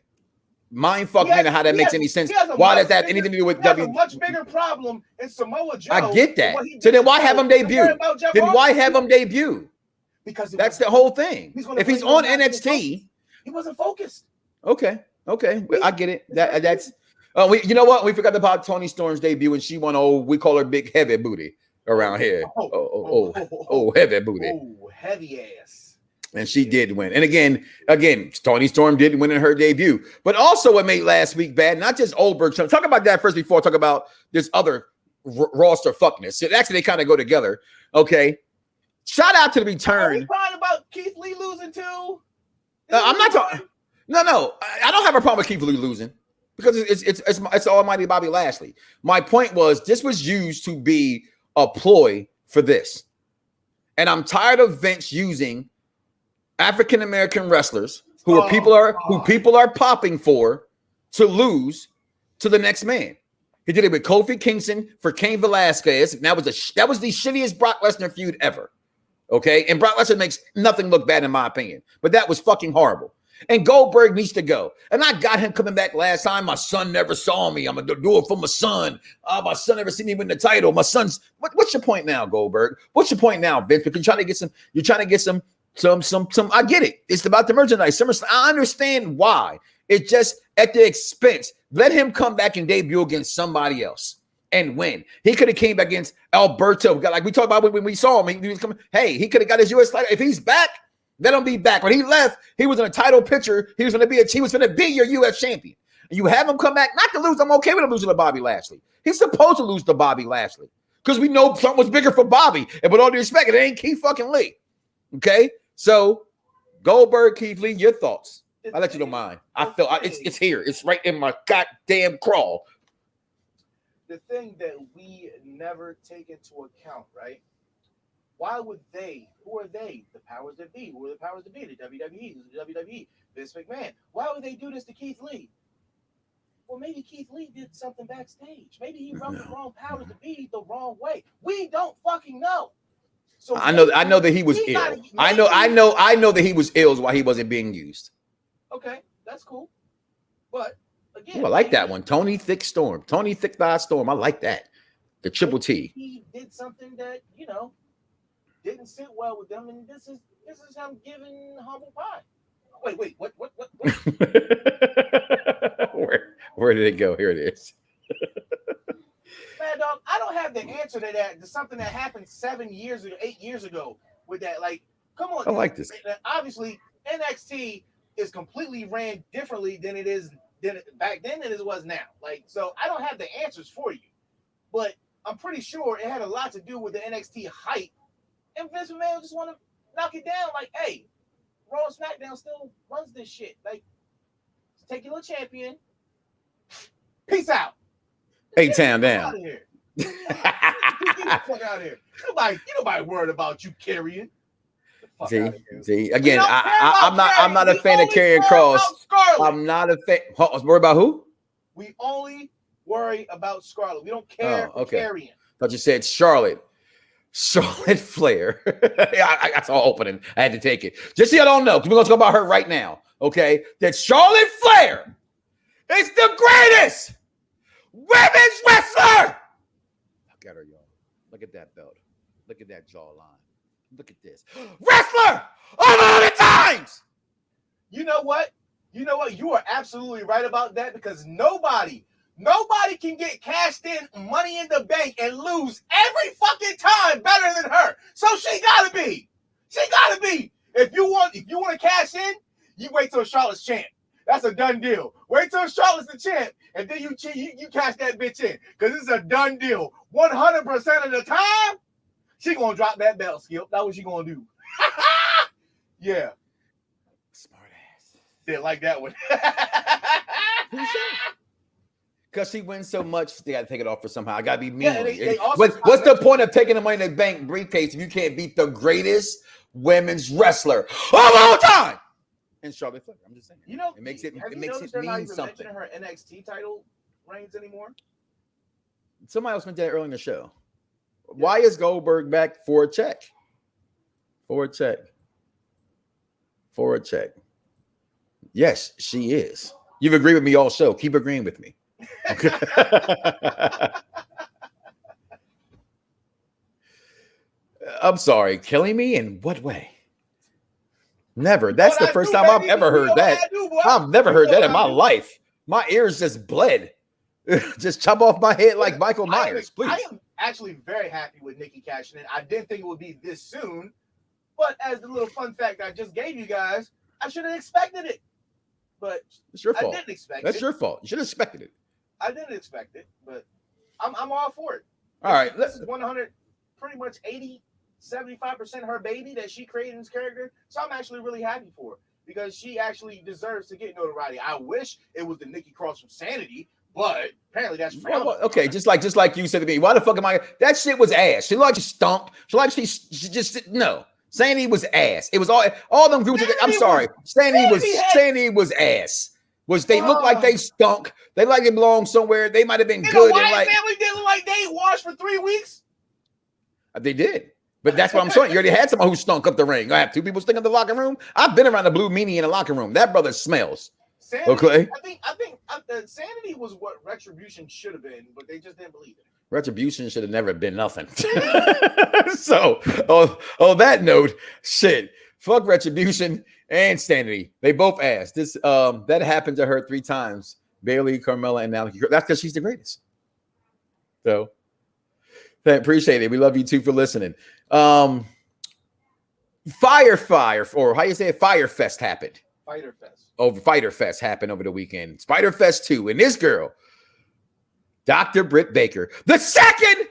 Mind fuck me, and how that makes any sense? Why does that have anything to do with W? A much bigger problem in Samoa Joe. I get that. So then why have him debut? Then why have him debut? Because that's the whole thing. If he's on NXT, he wasn't focused. Okay. I get it. That's. You know what? We forgot about Toni Storm's debut, and she won. We call her Big Heavy Booty around here. Heavy Booty. Oh, heavy ass. And she did win. And again, Toni Storm did win in her debut. But also what made last week bad, not just Oldberg. Talk about that first before I talk about this other roster fuckness. So actually, they kind of go together. Okay. Shout out to the return. Are we crying about Keith Lee losing too? I'm not talking. No. I don't have a problem with Keith Lee losing because it's almighty Bobby Lashley. My point was this was used to be a ploy for this. And I'm tired of Vince using African American wrestlers who people are popping for to lose to the next man. He did it with Kofi Kingston for Cain Velasquez. And that was the shittiest Brock Lesnar feud ever. Okay, and Brock Lesnar makes nothing look bad in my opinion, but that was fucking horrible. And Goldberg needs to go. And I got him coming back last time. My son never saw me. I'm gonna do it for my son. My son never seen me win the title. My son's. What's your point now, Goldberg? What's your point now, Vince? Because you're trying to get some. I get it. It's about the merchandise. I understand why. It's just at the expense. Let him come back and debut against somebody else and win. He could have came back against Alberto. Like we talked about when we saw him. He was coming. Hey, he could have got his U.S. title. If he's back, let him be back. When he left, he was in a title picture. He was going to be your U.S. champion. And you have him come back, not to lose. I'm okay with him losing to Bobby Lashley. He's supposed to lose to Bobby Lashley because we know something was bigger for Bobby. And with all due respect, it ain't Keith fucking Lee. Okay, so Goldberg, Keith Lee, your thoughts? I let you know mine. I feel it's here. It's right in my goddamn crawl. The thing that we never take into account, right? Why would they? Who are they? The powers that be. Who are the powers that be? The WWE. Who's the WWE? Vince McMahon. Why would they do this to Keith Lee? Well, maybe Keith Lee did something backstage. Maybe he rubbed the wrong powers to be the wrong way. We don't fucking know. So I know that he was ill. I know that he was ill while he wasn't being used. Okay, that's cool. But again, ooh, I like that one. Tony Thick Storm. Tony Thick Thigh Storm. I like that. The triple T. He did something that, didn't sit well with them, and this is him giving humble pie. Wait, what? Where did it go? Here it is. Man, dog, I don't have the answer to that. To something that happened 8 years ago with that. Like, come on. I like this. Obviously, NXT is completely ran differently than back then than it was now. Like, so I don't have the answers for you, but I'm pretty sure it had a lot to do with the NXT hype, and Vince McMahon just want to knock it down. Like, hey, Raw and SmackDown still runs this shit. Like, take your little champion. Peace out. A-Town down. Out of here. Get the fuck out of here. Nobody worried about you carrying. See, again, I'm not a fan of Karrion Kross. I'm not a fan. Worry about who? We only worry about Scarlett. We don't care for Karrion. Thought you said Charlotte Flair. I saw opening. I had to take it. Just so you don't know, because we're going to talk about her right now. Okay, that Charlotte Flair is the greatest women's wrestler. Look at her, y'all. Look at that belt. Look at that jawline. Look at this. Wrestler of all the times. You know what? You are absolutely right about that, because nobody can get cashed in Money in the Bank and lose every fucking time better than her. So she gotta be. If you want to cash in, you wait till Charlotte's champ. That's a done deal. Wait till Charlotte's the champ, and then you cash that bitch in, because it's a done deal. 100% of the time, she gonna drop that belt, Skip. That's what she gonna do. Yeah. Smart ass. Didn't like that one. Because she wins so much, they got to take it off for somehow. I got to be mean. Yeah, what's the point of taking the Money in the Bank briefcase if you can't beat the greatest women's wrestler of all time? And Charlotte Flair. I'm just saying. It makes it mean something. Her NXT title reigns anymore. Somebody else mentioned that earlier in the show. Why is Goldberg back for a check? For a check. For a check. Yes, she is. You've agreed with me all show. Keep agreeing with me. Okay. I'm sorry. Killing me in what way? Never. That's the first time I've ever heard that. I've never heard that in my life. My ears just bled. Just chop off my head like Michael Myers, please. I am actually very happy with Nikki cashing in. I didn't think it would be this soon, but as the little fun fact I just gave you guys, I should have expected it. But it's your fault. I didn't expect it. That's your fault. You should have expected it. I didn't expect it, but I'm all for it. All right. This is 100, pretty much 80, 75% her baby that she created in this character. So I'm actually really happy for her because she actually deserves to get notoriety. I wish it was the Nikki Cross from Sanity, but apparently that's okay. Just like you said to me, why the fuck am I? That shit was ass. She like she stunk. She just no. Sandy was ass. It was all them groups. I'm sorry. Sandy was ass. They looked like they stunk. They like they belong somewhere. They might have been good. The Wyatt family didn't like they ain't washed for 3 weeks. They did. But that's what I'm saying. You already had someone who stunk up the ring. I have 2 people stink up the locker room. I've been around the blue meanie in the locker room. That brother smells. Sanity, okay. I think Sanity was what Retribution should have been, but they just didn't believe it. Retribution should have never been nothing. So, on that note, shit. Fuck Retribution and Sanity. They both asked. This that happened to her 3 times. Bailey, Carmella, and now that's because she's the greatest. So, appreciate it. We love you too for listening. Fire, or how you say it? Fyter Fest happened. Fyter Fest. Fyter Fest happened over the weekend. Fyter Fest 2. And this girl, Dr. Britt Baker, the second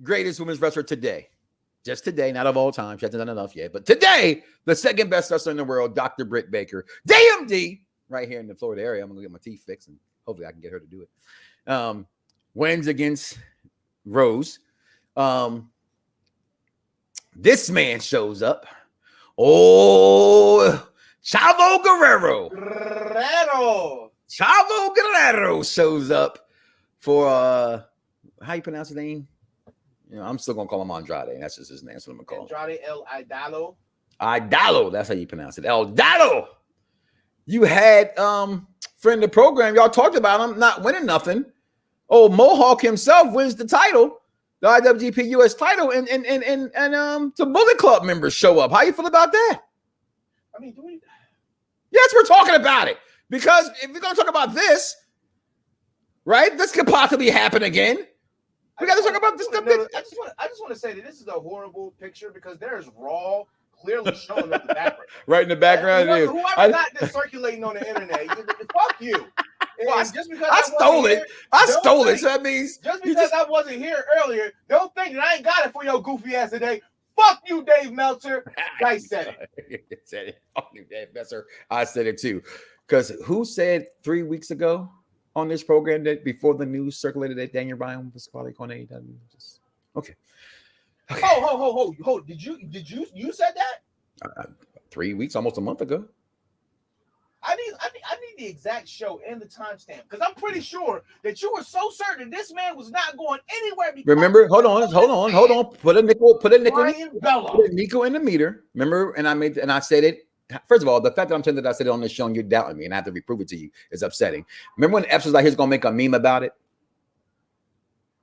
greatest women's wrestler today. Just today, not of all time. She hasn't done enough yet. But today, the second best wrestler in the world, Dr. Britt Baker. DMD, right here in the Florida area. I'm going to get my teeth fixed, and hopefully I can get her to do it. Wins against Rose. This man shows up. Oh, Chavo Guerrero. Chavo Guerrero shows up for how you pronounce his name? You know, I'm still gonna call him Andrade. That's just his name. That's what I'm gonna call him. Andrade El Idolo. Idolo. That's how you pronounce it. El Idolo. You had friend of the program. Y'all talked about him not winning nothing. Oh, Mohawk himself wins the title, the IWGP US title, and the Bullet Club members show up. How you feel about that? I mean, do we? Yes, we're talking about it because if we're gonna talk about this, right? This could possibly happen again. We got to talk about this stuff. I just want to say that this is a horrible picture because there's Raw clearly showing up the background. Right in the background. Whoever got this circulating on the internet, fuck you. Well, just because I stole it. I stole it. So that means just because I wasn't here earlier, don't think that I ain't got it for your goofy ass today. Fuck you, Dave Meltzer. I said it. Said it. Fuck you, Dave Meltzer. I said it too. Because who said 3 weeks ago on this program that before the news circulated that Daniel Bryan was probably going to AEW? Okay. Ho. Did you said that? 3 weeks, almost a month ago. I need the exact show and the timestamp because I'm pretty sure that you were so certain this man was not going anywhere. Remember, hold on. Put a nickel in the meter. Remember, and I said it. First of all, the fact that I'm saying that I said it on this show and you're doubting me and I have to reprove it to you is upsetting. Remember when Epps was like, he's gonna make a meme about it?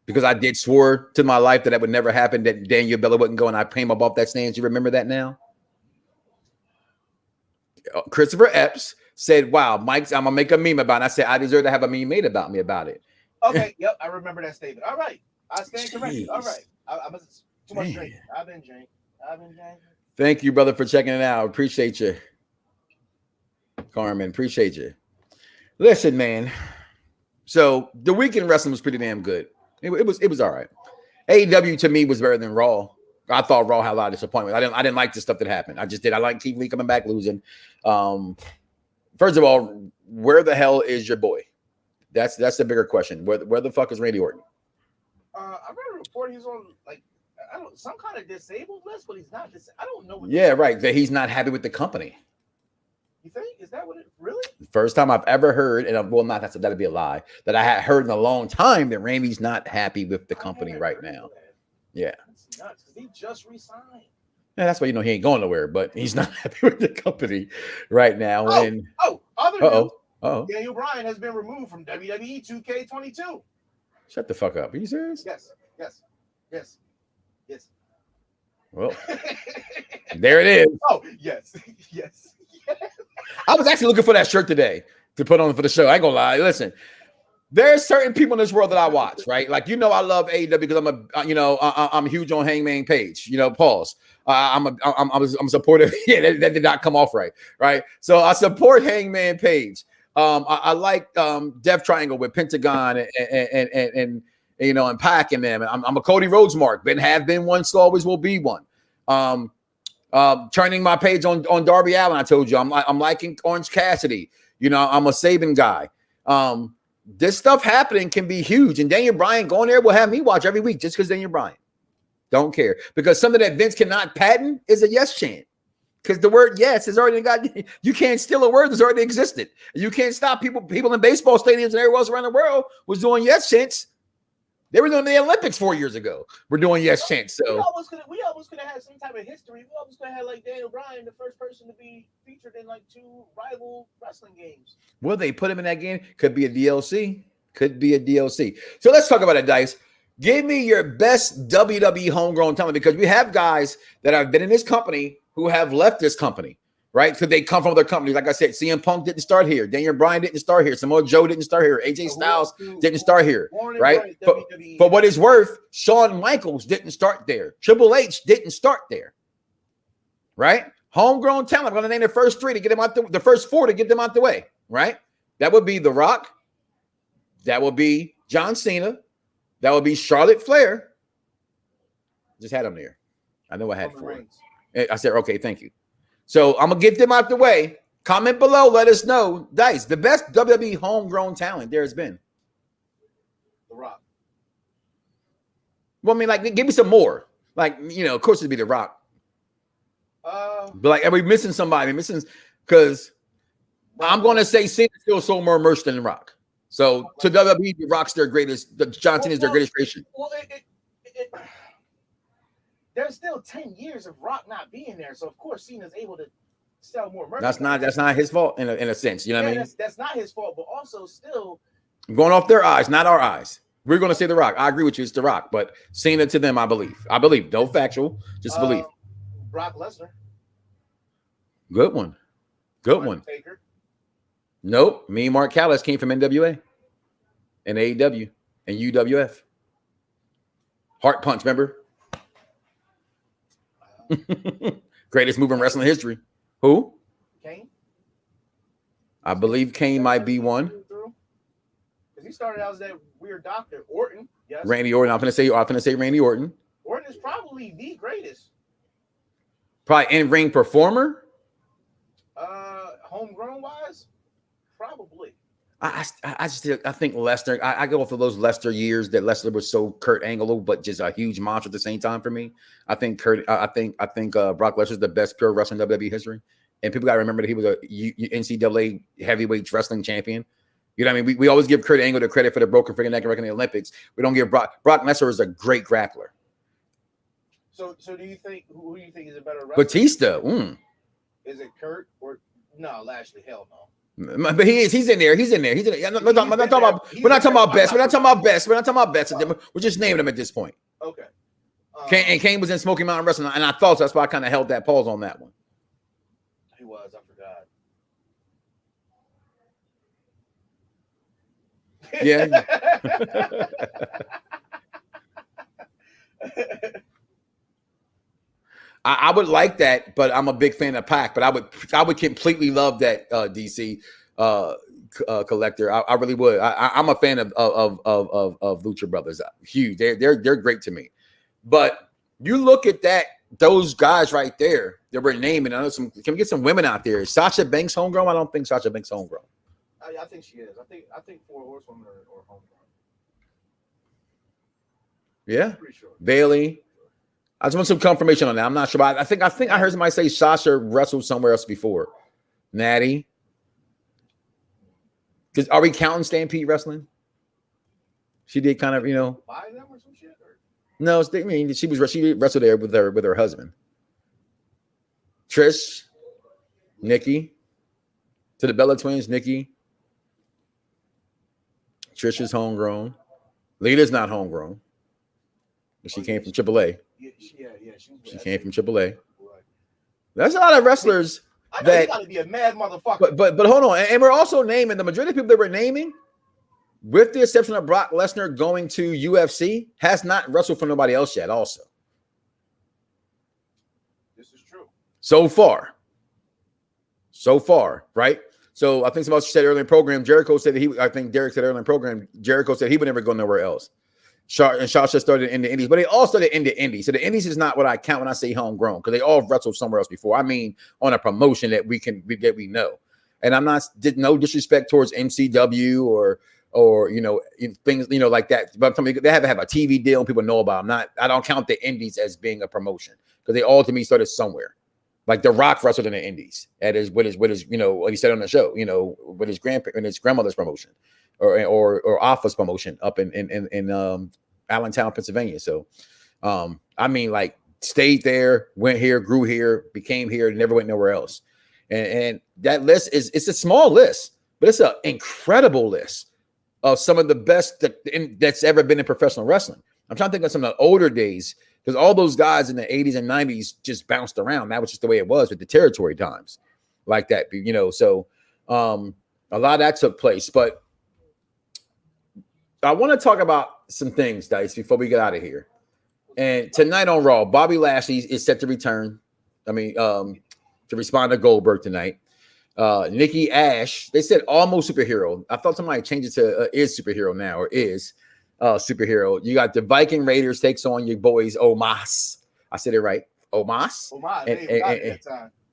Because I did swore to my life that would never happen, that Daniel Bella wouldn't go, and I came up off that stand. You remember that now? Christopher Epps said, wow, Mike's, I'm gonna make a meme about it. I said, I deserve to have a meme made about me about it. Okay, yep, I remember that statement. All right. I stand corrected. All right. I'm too much drinking. I've been drinking. Thank you, brother, for checking it out. Appreciate you. Carmen, appreciate you. Listen, man. So the weekend wrestling was pretty damn good. It was all right. AEW to me was better than Raw. I thought Raw had a lot of disappointment. I didn't like the stuff that happened. I like Keith Lee coming back losing. First of all, where the hell is your boy? That's the bigger question. Where the fuck is Randy Orton? I read a report he's on some kind of disabled list, but he's not. I don't know. Right. That he's not happy with the company. You think? Is that what it really? First time I've ever heard, and well, not that'd be a lie, that I had heard in a long time that Randy's not happy with the company right now. Yeah. That's nuts because he just resigned. Yeah, that's why you know he ain't going nowhere, but he's not happy with the company right now. Other Uh-oh. news. Uh-oh. Daniel Bryan has been removed from WWE 2K22. Shut the fuck up. Are you serious? Yes. Well, there it is. Oh, yes. I was actually looking for that shirt today to put on for the show. I ain't gonna lie. Listen, there's certain people in this world that I watch, right? Like, I love AEW because I'm huge on Hangman Page. Pause. I'm supportive. Yeah, that did not come off right? So I support Hangman Page. I like Death Triangle with Pentagon and Pac and them. I'm a Cody Rhodes mark. Have been one, so always will be one. Turning my page on Darby Allin. I told you I'm liking Orange Cassidy. I'm a Saban guy. This stuff happening can be huge, and Daniel Bryan going there will have me watch every week just because Daniel Bryan. Don't care, because something that Vince cannot patent is a yes chant. Because the word yes has already you can't steal a word that's already existed. You can't stop people in baseball stadiums and everywhere else around the world was doing yes chants. They were doing the Olympics 4 years ago. We're doing yes chants. So we almost could have had some type of history. We almost could have had like Daniel Bryan, the first person to be featured in like 2 rival wrestling games. Will they put him in that game? Could be a DLC. So let's talk about it, Dice. Give me your best WWE homegrown talent, because we have guys that have been in this company who have left this company, right? Because they come from other companies. Like I said, CM Punk didn't start here. Daniel Bryan didn't start here. Samoa Joe didn't start here. AJ Styles didn't start here, right? For what it's worth, Shawn Michaels didn't start there. Triple H didn't start there, right? Homegrown talent. I'm going to name the first 3 to get them out the first 4 to get them out the way, right? That would be The Rock. That would be John Cena. That would be Charlotte Flair. Just had them there. I know I had 4. I said, okay, thank you. So I'm going to get them out the way. Comment below. Let us know. Dice, the best WWE homegrown talent there has been. The Rock. Well, I mean, like, give me some more. Like, of course it'd be The Rock. But like, are we missing somebody? Because I'm going to say Cena's still so more immersed than The Rock. So to WWE, The Rock's their greatest. John Cena is their greatest creation. Well, there's still 10 years of Rock not being there, so of course Cena's able to sell more merchandise. That's not his fault in a sense. You know what I mean? That's not his fault, but also still I'm going off their eyes, not our eyes. We're going to say The Rock. I agree with you. It's The Rock, but Cena to them, I believe. No factual, just believe. Brock Lesnar. Good one. Taker. Nope. Me and Mark Callis came from NWA and AEW and UWF. Heart Punch, remember? Greatest move in wrestling history. Who? Kane. I believe Kane might be one. Because he started out as that weird doctor. Orton. Yes. Randy Orton. I'm gonna say Randy Orton. Orton is probably the greatest. Probably in-ring performer. Homegrown wise, probably. I think Lesnar. I go off of those Lesnar years that Lesnar was so Kurt Angle, but just a huge monster at the same time for me. I think Brock Lesnar is the best pure wrestling WWE history, and people got to remember that he was a NCAA heavyweight wrestling champion. You know what I mean? We always give Kurt Angle the credit for the broken freaking neck and the Olympics. We don't give Brock Lesnar is a great grappler. So do you think who do you think is a better wrestler? Batista. Is it Kurt or no? Lashley? Hell no. But he's in there. We're not talking about best. We're just naming them at this point. Okay. Kane was in Smoky Mountain Wrestling, and I thought so. That's why I kind of held that pause on that one. He was. I forgot. Yeah. I would like that, but I'm a big fan of Pac. But I would completely love that DC collector. I really would. I'm a fan of Lucha Brothers. Huge. They're great to me. But you look at those guys right there that we're naming. I know can we get some women out there? Is Sasha Banks homegrown? I don't think Sasha Banks homegrown. I think she is. I think 4 Horsewomen are homegrown. Yeah. Pretty sure. Bailey. I just want some confirmation on that. I'm not sure. I think I heard somebody say Sasha wrestled somewhere else before. Natty. Because are we counting Stampede Wrestling? She did kind of, Buy them or some shit? No, I mean she wrestled there with her husband. Trish, Nikki, to the Bella Twins, Nikki. Trish is homegrown. Lita's not homegrown. She came from AAA. She came from AAA. That's a lot of wrestlers. I know you gotta be a mad motherfucker. But hold on, and we're also naming the majority of people that we're naming, with the exception of Brock Lesnar going to UFC, has not wrestled for nobody else yet. Also, This is true. so far, right? So I think somebody said earlier in the program, Jericho said that I think Derek said earlier in the program, Jericho said he would never go nowhere else. Sasha started in the Indies, but they all started in the Indies. So the Indies is not what I count when I say homegrown, because they all wrestled somewhere else before. I mean, on a promotion that we know. And I'm not no disrespect towards MCW or things like that. But I'm telling you, they have to have a TV deal and people know about them. I don't count the Indies as being a promotion, because they all to me started somewhere. Like The Rock wrestled in the Indies. That is what he said on the show, with his grandmother's promotion. Or Alpha's promotion up in Allentown, Pennsylvania. So, I mean, like, stayed there, went here, grew here, became here, never went nowhere else. And that list it's a small list, but it's an incredible list of some of the best that's ever been in professional wrestling. I'm trying to think of some of the older days, because all those guys in the 80s and 90s just bounced around. That was just the way it was with the territory times like that, So, a lot of that took place, but I want to talk about some things, Dice, before we get out of here. And tonight on Raw, Bobby Lashley is set to return. To respond to Goldberg tonight. Nikki Ash, they said almost superhero. I thought somebody changed it to is superhero now, or is superhero. You got the Viking Raiders takes on your boys Omos. I said it right, Omos.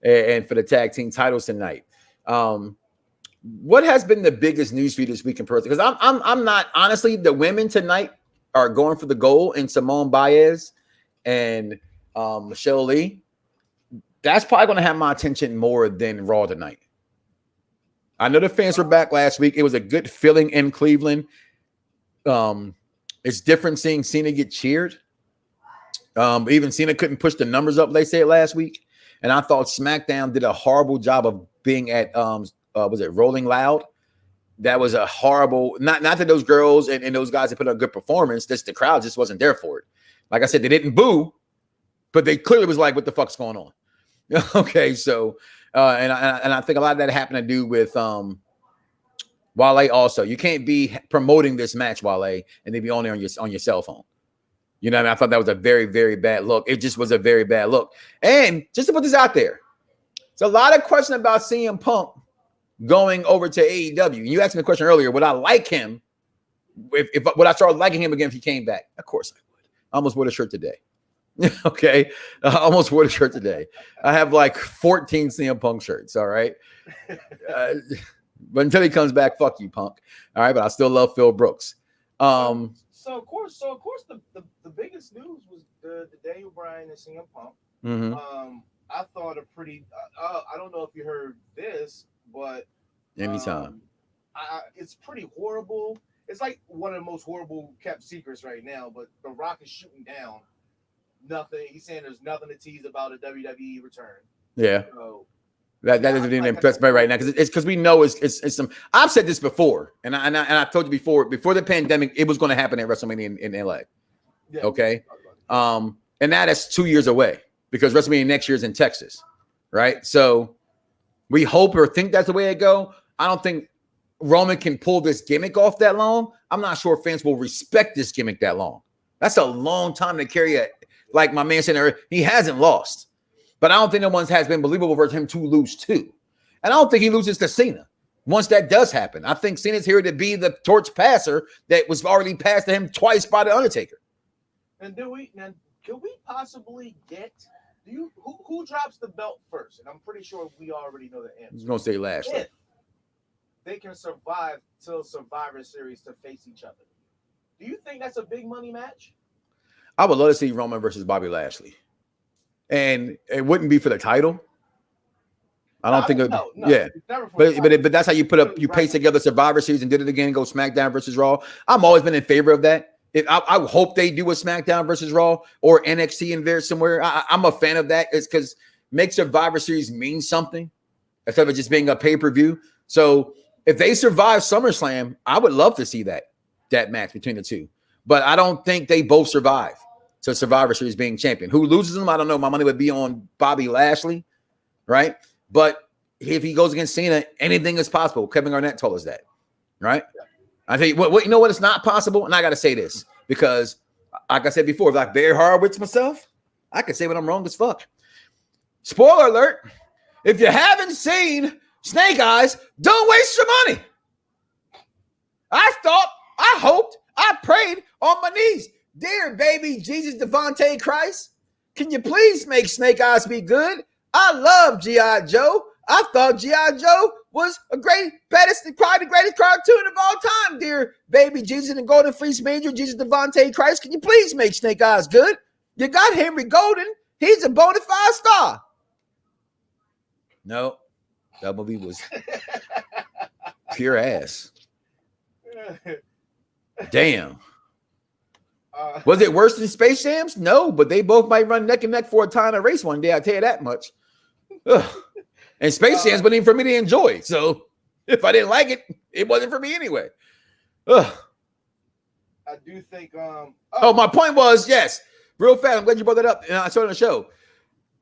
And for the tag team titles tonight. What has been the biggest news feed this week in person? Because I'm not, honestly, the women tonight are going for the gold, and Simone Baez and Michelle Lee. That's probably going to have my attention more than Raw tonight. I know the fans were back last week. It was a good feeling in Cleveland. It's different seeing Cena get cheered. Even Cena couldn't push the numbers up, they said last week. And I thought SmackDown did a horrible job of being at was it Rolling Loud? That was a horrible, not that those girls and those guys that put on a good performance, just the crowd just wasn't there for it. Like I said, they didn't boo, but they clearly was like, what the fuck's going on? Okay, so and I think a lot of that happened to do with Wale also. You can't be promoting this match, Wale, and then be only on your cell phone. You know what I mean? I thought that was a very, very bad look. It just was a very bad look. And just to put this out there, it's a lot of question about CM Punk going over to AEW. You asked me a question earlier. Would I like him? If would I start liking him again if he came back? Of course I would. I almost wore the shirt today. Okay, I almost wore the shirt today. I have like 14 CM Punk shirts. All right, but until he comes back, fuck you, Punk. All right, but I still love Phil Brooks. So of course, the biggest news was the Daniel Bryan and CM Punk. Mm-hmm. I thought a pretty. I don't know if you heard this, but anytime. It's pretty horrible. It's like one of the most horrible kept secrets right now. But The Rock is shooting down nothing. He's saying there's nothing to tease about a WWE return. Yeah. So, that doesn't even impress me right now, because we know it's some. I've said this before, and I told you before the pandemic, it was going to happen at WrestleMania in LA. yeah, Okay, and now that's 2 years away, because WrestleMania next year is in Texas, right? So we hope or think that's the way it go. I don't think Roman can pull this gimmick off that long. I'm not sure fans will respect this gimmick that long. That's a long time to carry it. Like my man said earlier, he hasn't lost. But I don't think no one has been believable for him to lose too. And I don't think he loses to Cena once that does happen. I think Cena's here to be the torch passer that was already passed to him twice by The Undertaker. And can we possibly get who drops the belt first? And I'm pretty sure we already know the answer. I was going to say Lashley. If they can survive till Survivor Series to face each other, do you think that's a big money match? I would love to see Roman versus Bobby Lashley. And it wouldn't be for the title. I don't think. No, yeah, but that's how you paste together Survivor Series and did it again and go SmackDown versus Raw. I'm always been in favor of that. I hope they do a SmackDown versus Raw or NXT in there somewhere. I'm a fan of that. It's because make Survivor Series mean something instead of just being a pay-per-view. So if they survive SummerSlam, I would love to see that match between the two. But I don't think they both survive to Survivor Series being champion. Who loses them, I don't know. My money would be on Bobby Lashley, right? But if he goes against Cena, anything is possible. Kevin Garnett told us that, right? I think what you know what, it's not possible, and I got to say this because, like I said before, if I bear hard with myself, I can say when I'm wrong as fuck. Spoiler alert: if you haven't seen Snake Eyes, don't waste your money. I thought, I hoped, I prayed on my knees, dear baby Jesus Devontae Christ, can you please make Snake Eyes be good? I love G.I. Joe. I thought G.I. Joe was a great, probably the greatest cartoon of all time, dear baby Jesus and Golden Fleece Major, Jesus Devontae Christ. Can you please make Snake Eyes good? You got Henry Golden. He's a bona fide star. No, that movie was pure ass. Damn. Was it worse than Space Jams? No, but they both might run neck and neck for a time to race one day. I'll tell you that much. Ugh. And Space Jams wasn't even for me to enjoy. So if I didn't like it, it wasn't for me anyway. Ugh. I do think. My point was, yes, real fast. I'm glad you brought that up. And I saw it on the show.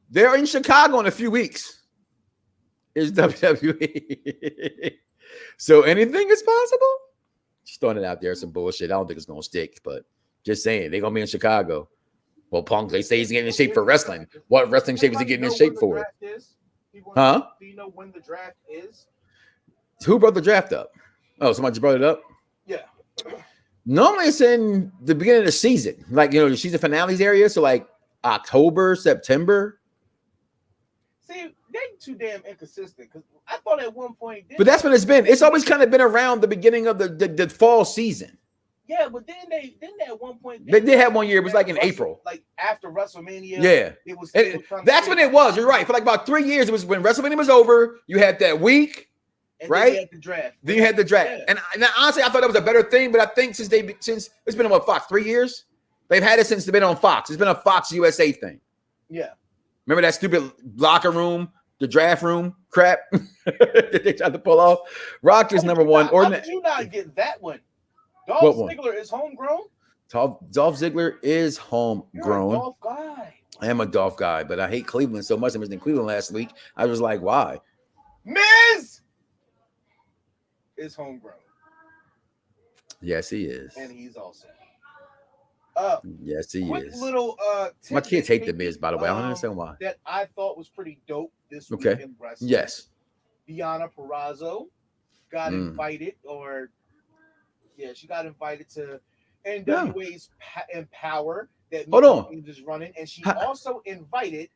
They're in Chicago in a few weeks. It's WWE. So anything is possible. Just throwing it out there, some bullshit. I don't think it's gonna stick, but just saying they're gonna be in Chicago. Well, Punk, they say he's getting in shape for wrestling. What wrestling shape is he getting in shape for? Huh? Do you know when the draft is? Who brought the draft up? Oh, somebody just brought it up? Yeah. Normally it's in the beginning of the season, like, the season finales area. So like October, September. See, they too damn inconsistent because I thought at one point. But that's when it's been. It's always kind of been around the beginning of the fall season. Yeah, but then they at one point they did have one year. It was like in April, like after WrestleMania. Yeah, it was. That's when it was. You're right. For like about 3 years, it was when WrestleMania was over. You had that week, and right? Then you had the draft. Then you had the draft, Yeah. and honestly, I thought that was a better thing. But I think since it's been on Fox 3 years, they've had it since they've been on Fox. It's been a Fox USA thing. Yeah. Remember that stupid locker room, the draft room crap that they tried to pull off? Rock is number one. How did you not get that one? Dolph Ziggler is homegrown. Dolph Ziggler is homegrown. You're a Dolph guy. I am a Dolph guy, but I hate Cleveland so much. I was in Cleveland last week. I was like, why? Miz is homegrown. Yes, he is. And he's also. Yes, he is. Little my kids hate the Miz, by the way. I don't understand why. That I thought was pretty dope this week in wrestling. Yes. Deonna Purrazzo got invited, she got invited to NWA's Empower that is running, and she also invited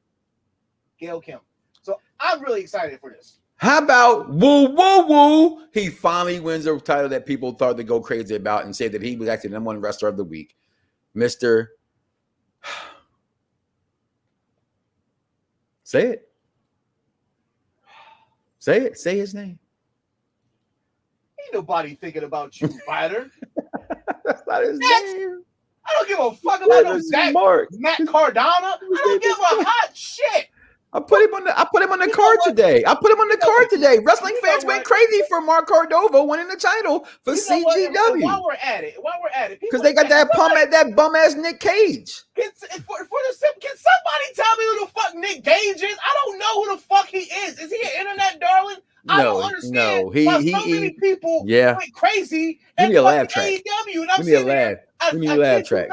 Gail Kim. So I'm really excited for this. How about woo woo woo? He finally wins the title that people thought to go crazy about and said that he was actually the number one wrestler of the week. Mr. Say it. Say it. Say his name. Ain't nobody thinking about you, Fyter. That's not his name. I don't give a fuck about Matt Cardona. I don't give a hot shit. I put him on the card today. Wrestling fans went crazy for Mark Cordova winning the title for CGW. While we're at it, because they got that bum ass Nick Cage. Can somebody tell me who the fuck Nick Cage is? I don't know who the fuck he is. Is he an internet darling? I don't understand why so many people went crazy and fucking AEW. And I'm Give me a laugh. Give me a laugh track.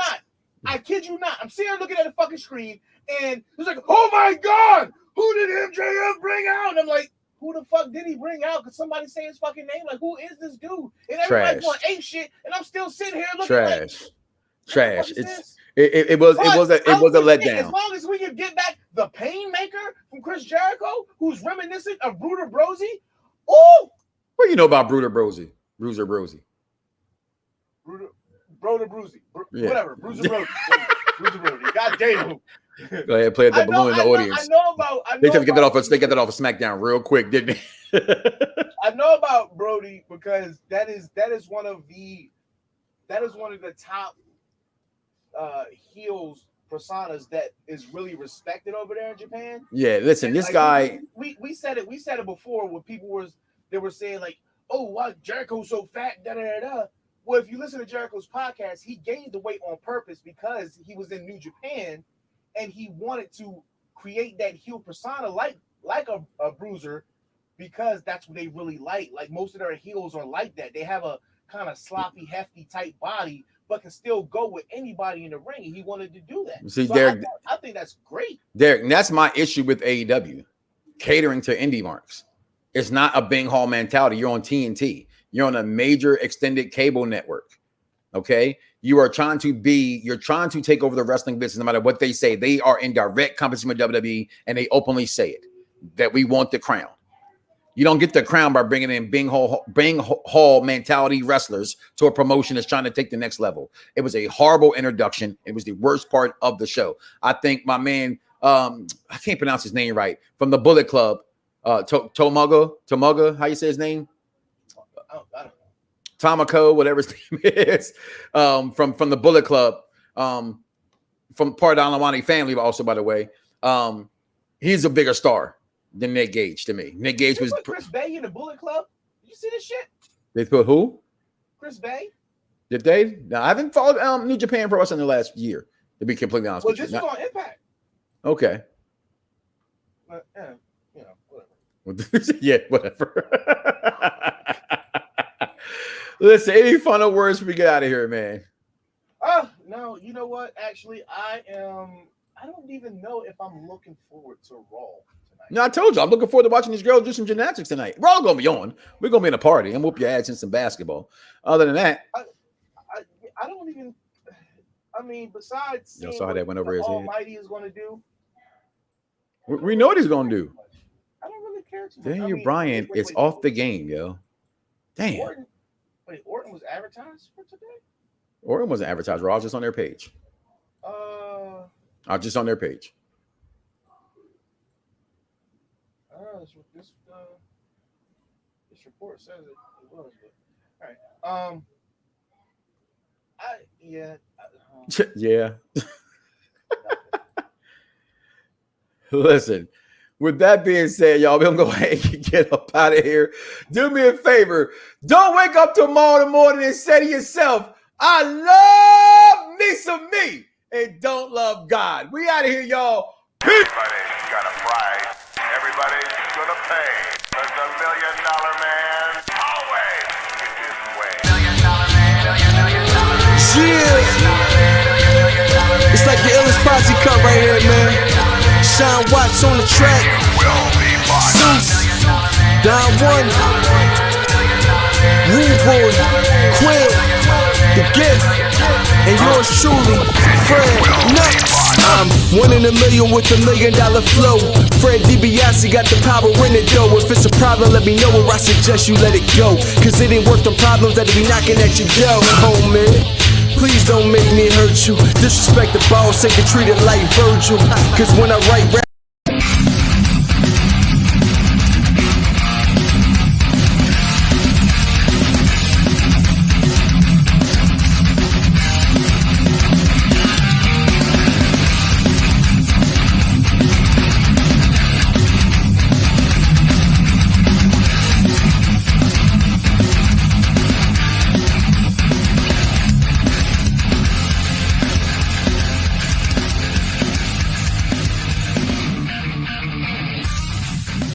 I kid you not. I'm sitting here looking at the fucking screen, and it's like, oh my God, who did MJF bring out? And I'm like, who the fuck did he bring out? Could somebody say his fucking name? Like, who is this dude? And everybody's going ape shit, and I'm still sitting here looking like trash. It was a letdown. As long as we can get back the Painmaker from Chris Jericho, who's reminiscent of Bruder Brosey. Oh, what do you know about Bruder Brosey? Bruiser Brosey. Broder Brucey. Whatever. Bruiser Brosey. Bruiser Brosey. God damn. Go ahead, play that balloon in the audience. They tried to get that off of SmackDown real quick, didn't they? I know about Brody because that is one of the top heels personas that is really respected over there in Japan. Yeah, listen, And, this like, guy. we said it before when people were saying like, oh, why Jericho's so fat, da da da da. Well, if you listen to Jericho's podcast, he gained the weight on purpose because he was in New Japan and he wanted to create that heel persona like a bruiser, because that's what they really like. Like most of their heels are like that. They have a kind of sloppy, hefty type body, but can still go with anybody in the ring. And he wanted to do that. See, so Derek, I think that's great. Derek, and that's my issue with AEW, catering to indie marks. It's not a Bing Hall mentality. You're on TNT. You're on a major extended cable network. Okay, you're trying to take over the wrestling business no matter what they say. They are in direct competition with WWE, and they openly say it that we want the crown. You don't get the crown by bringing in Bing Hall mentality wrestlers to a promotion that's trying to take the next level. It was a horrible introduction. It was the worst part of the show. I think my man, I can't pronounce his name right, from the Bullet Club, Tomaga, how you say his name? Tomako, whatever his name is, from the Bullet Club, from part of the Alawani family, but also, by the way, he's a bigger star than Nick Gage to me. Nick Gage was put Chris Bay in the Bullet Club. Did you see this shit? They put who? Chris Bay. Did they? No, I haven't followed New Japan Pro Wrestling in the last year, to be completely honest with you. Well, this was on Impact. Okay. You know, whatever. Yeah, whatever. Listen, any final words before we get out of here, man? No, you know what? Actually, I don't even know if I'm looking forward to Raw tonight. No, I told you, I'm looking forward to watching these girls do some gymnastics tonight. We're all going to be on. We're going to be in a party and whoop your ass in some basketball. Other than that, I don't even, I mean, besides seeing saw how that went over his head. Almighty is going to do. We know what he's going to do. I don't really care too much. Daniel Bryan is off the game, yo. Damn. Orton was advertised for today? Orton wasn't advertised. I was just on their page. I was just on their page. This report says it was, but all right. Yeah. Listen, with that being said, y'all, we're going to go ahead and get up out of here. Do me a favor. Don't wake up tomorrow morning and say to yourself, I love me some me and don't love God. We out of here, y'all. Peace. Everybody's got a price. Everybody's going to pay. But the $1 million man always gets his way. $1 million man. Yeah. It's like the illest posse cut right here, man. Sean Watts on the track. Zeus, Don One, Rude Boy, Quill, The Gift, and yours truly, Fred Knoxxx. I'm 1 in a million with $1 million flow. Fred DiBiase got the power in it though. If it's a problem, let me know, or I suggest you let it go. Cause it ain't worth the problems that'll be knocking at your door, homie. Please don't make me hurt you. Disrespect the boss, ain't treated like Virgil. Cause when I write rap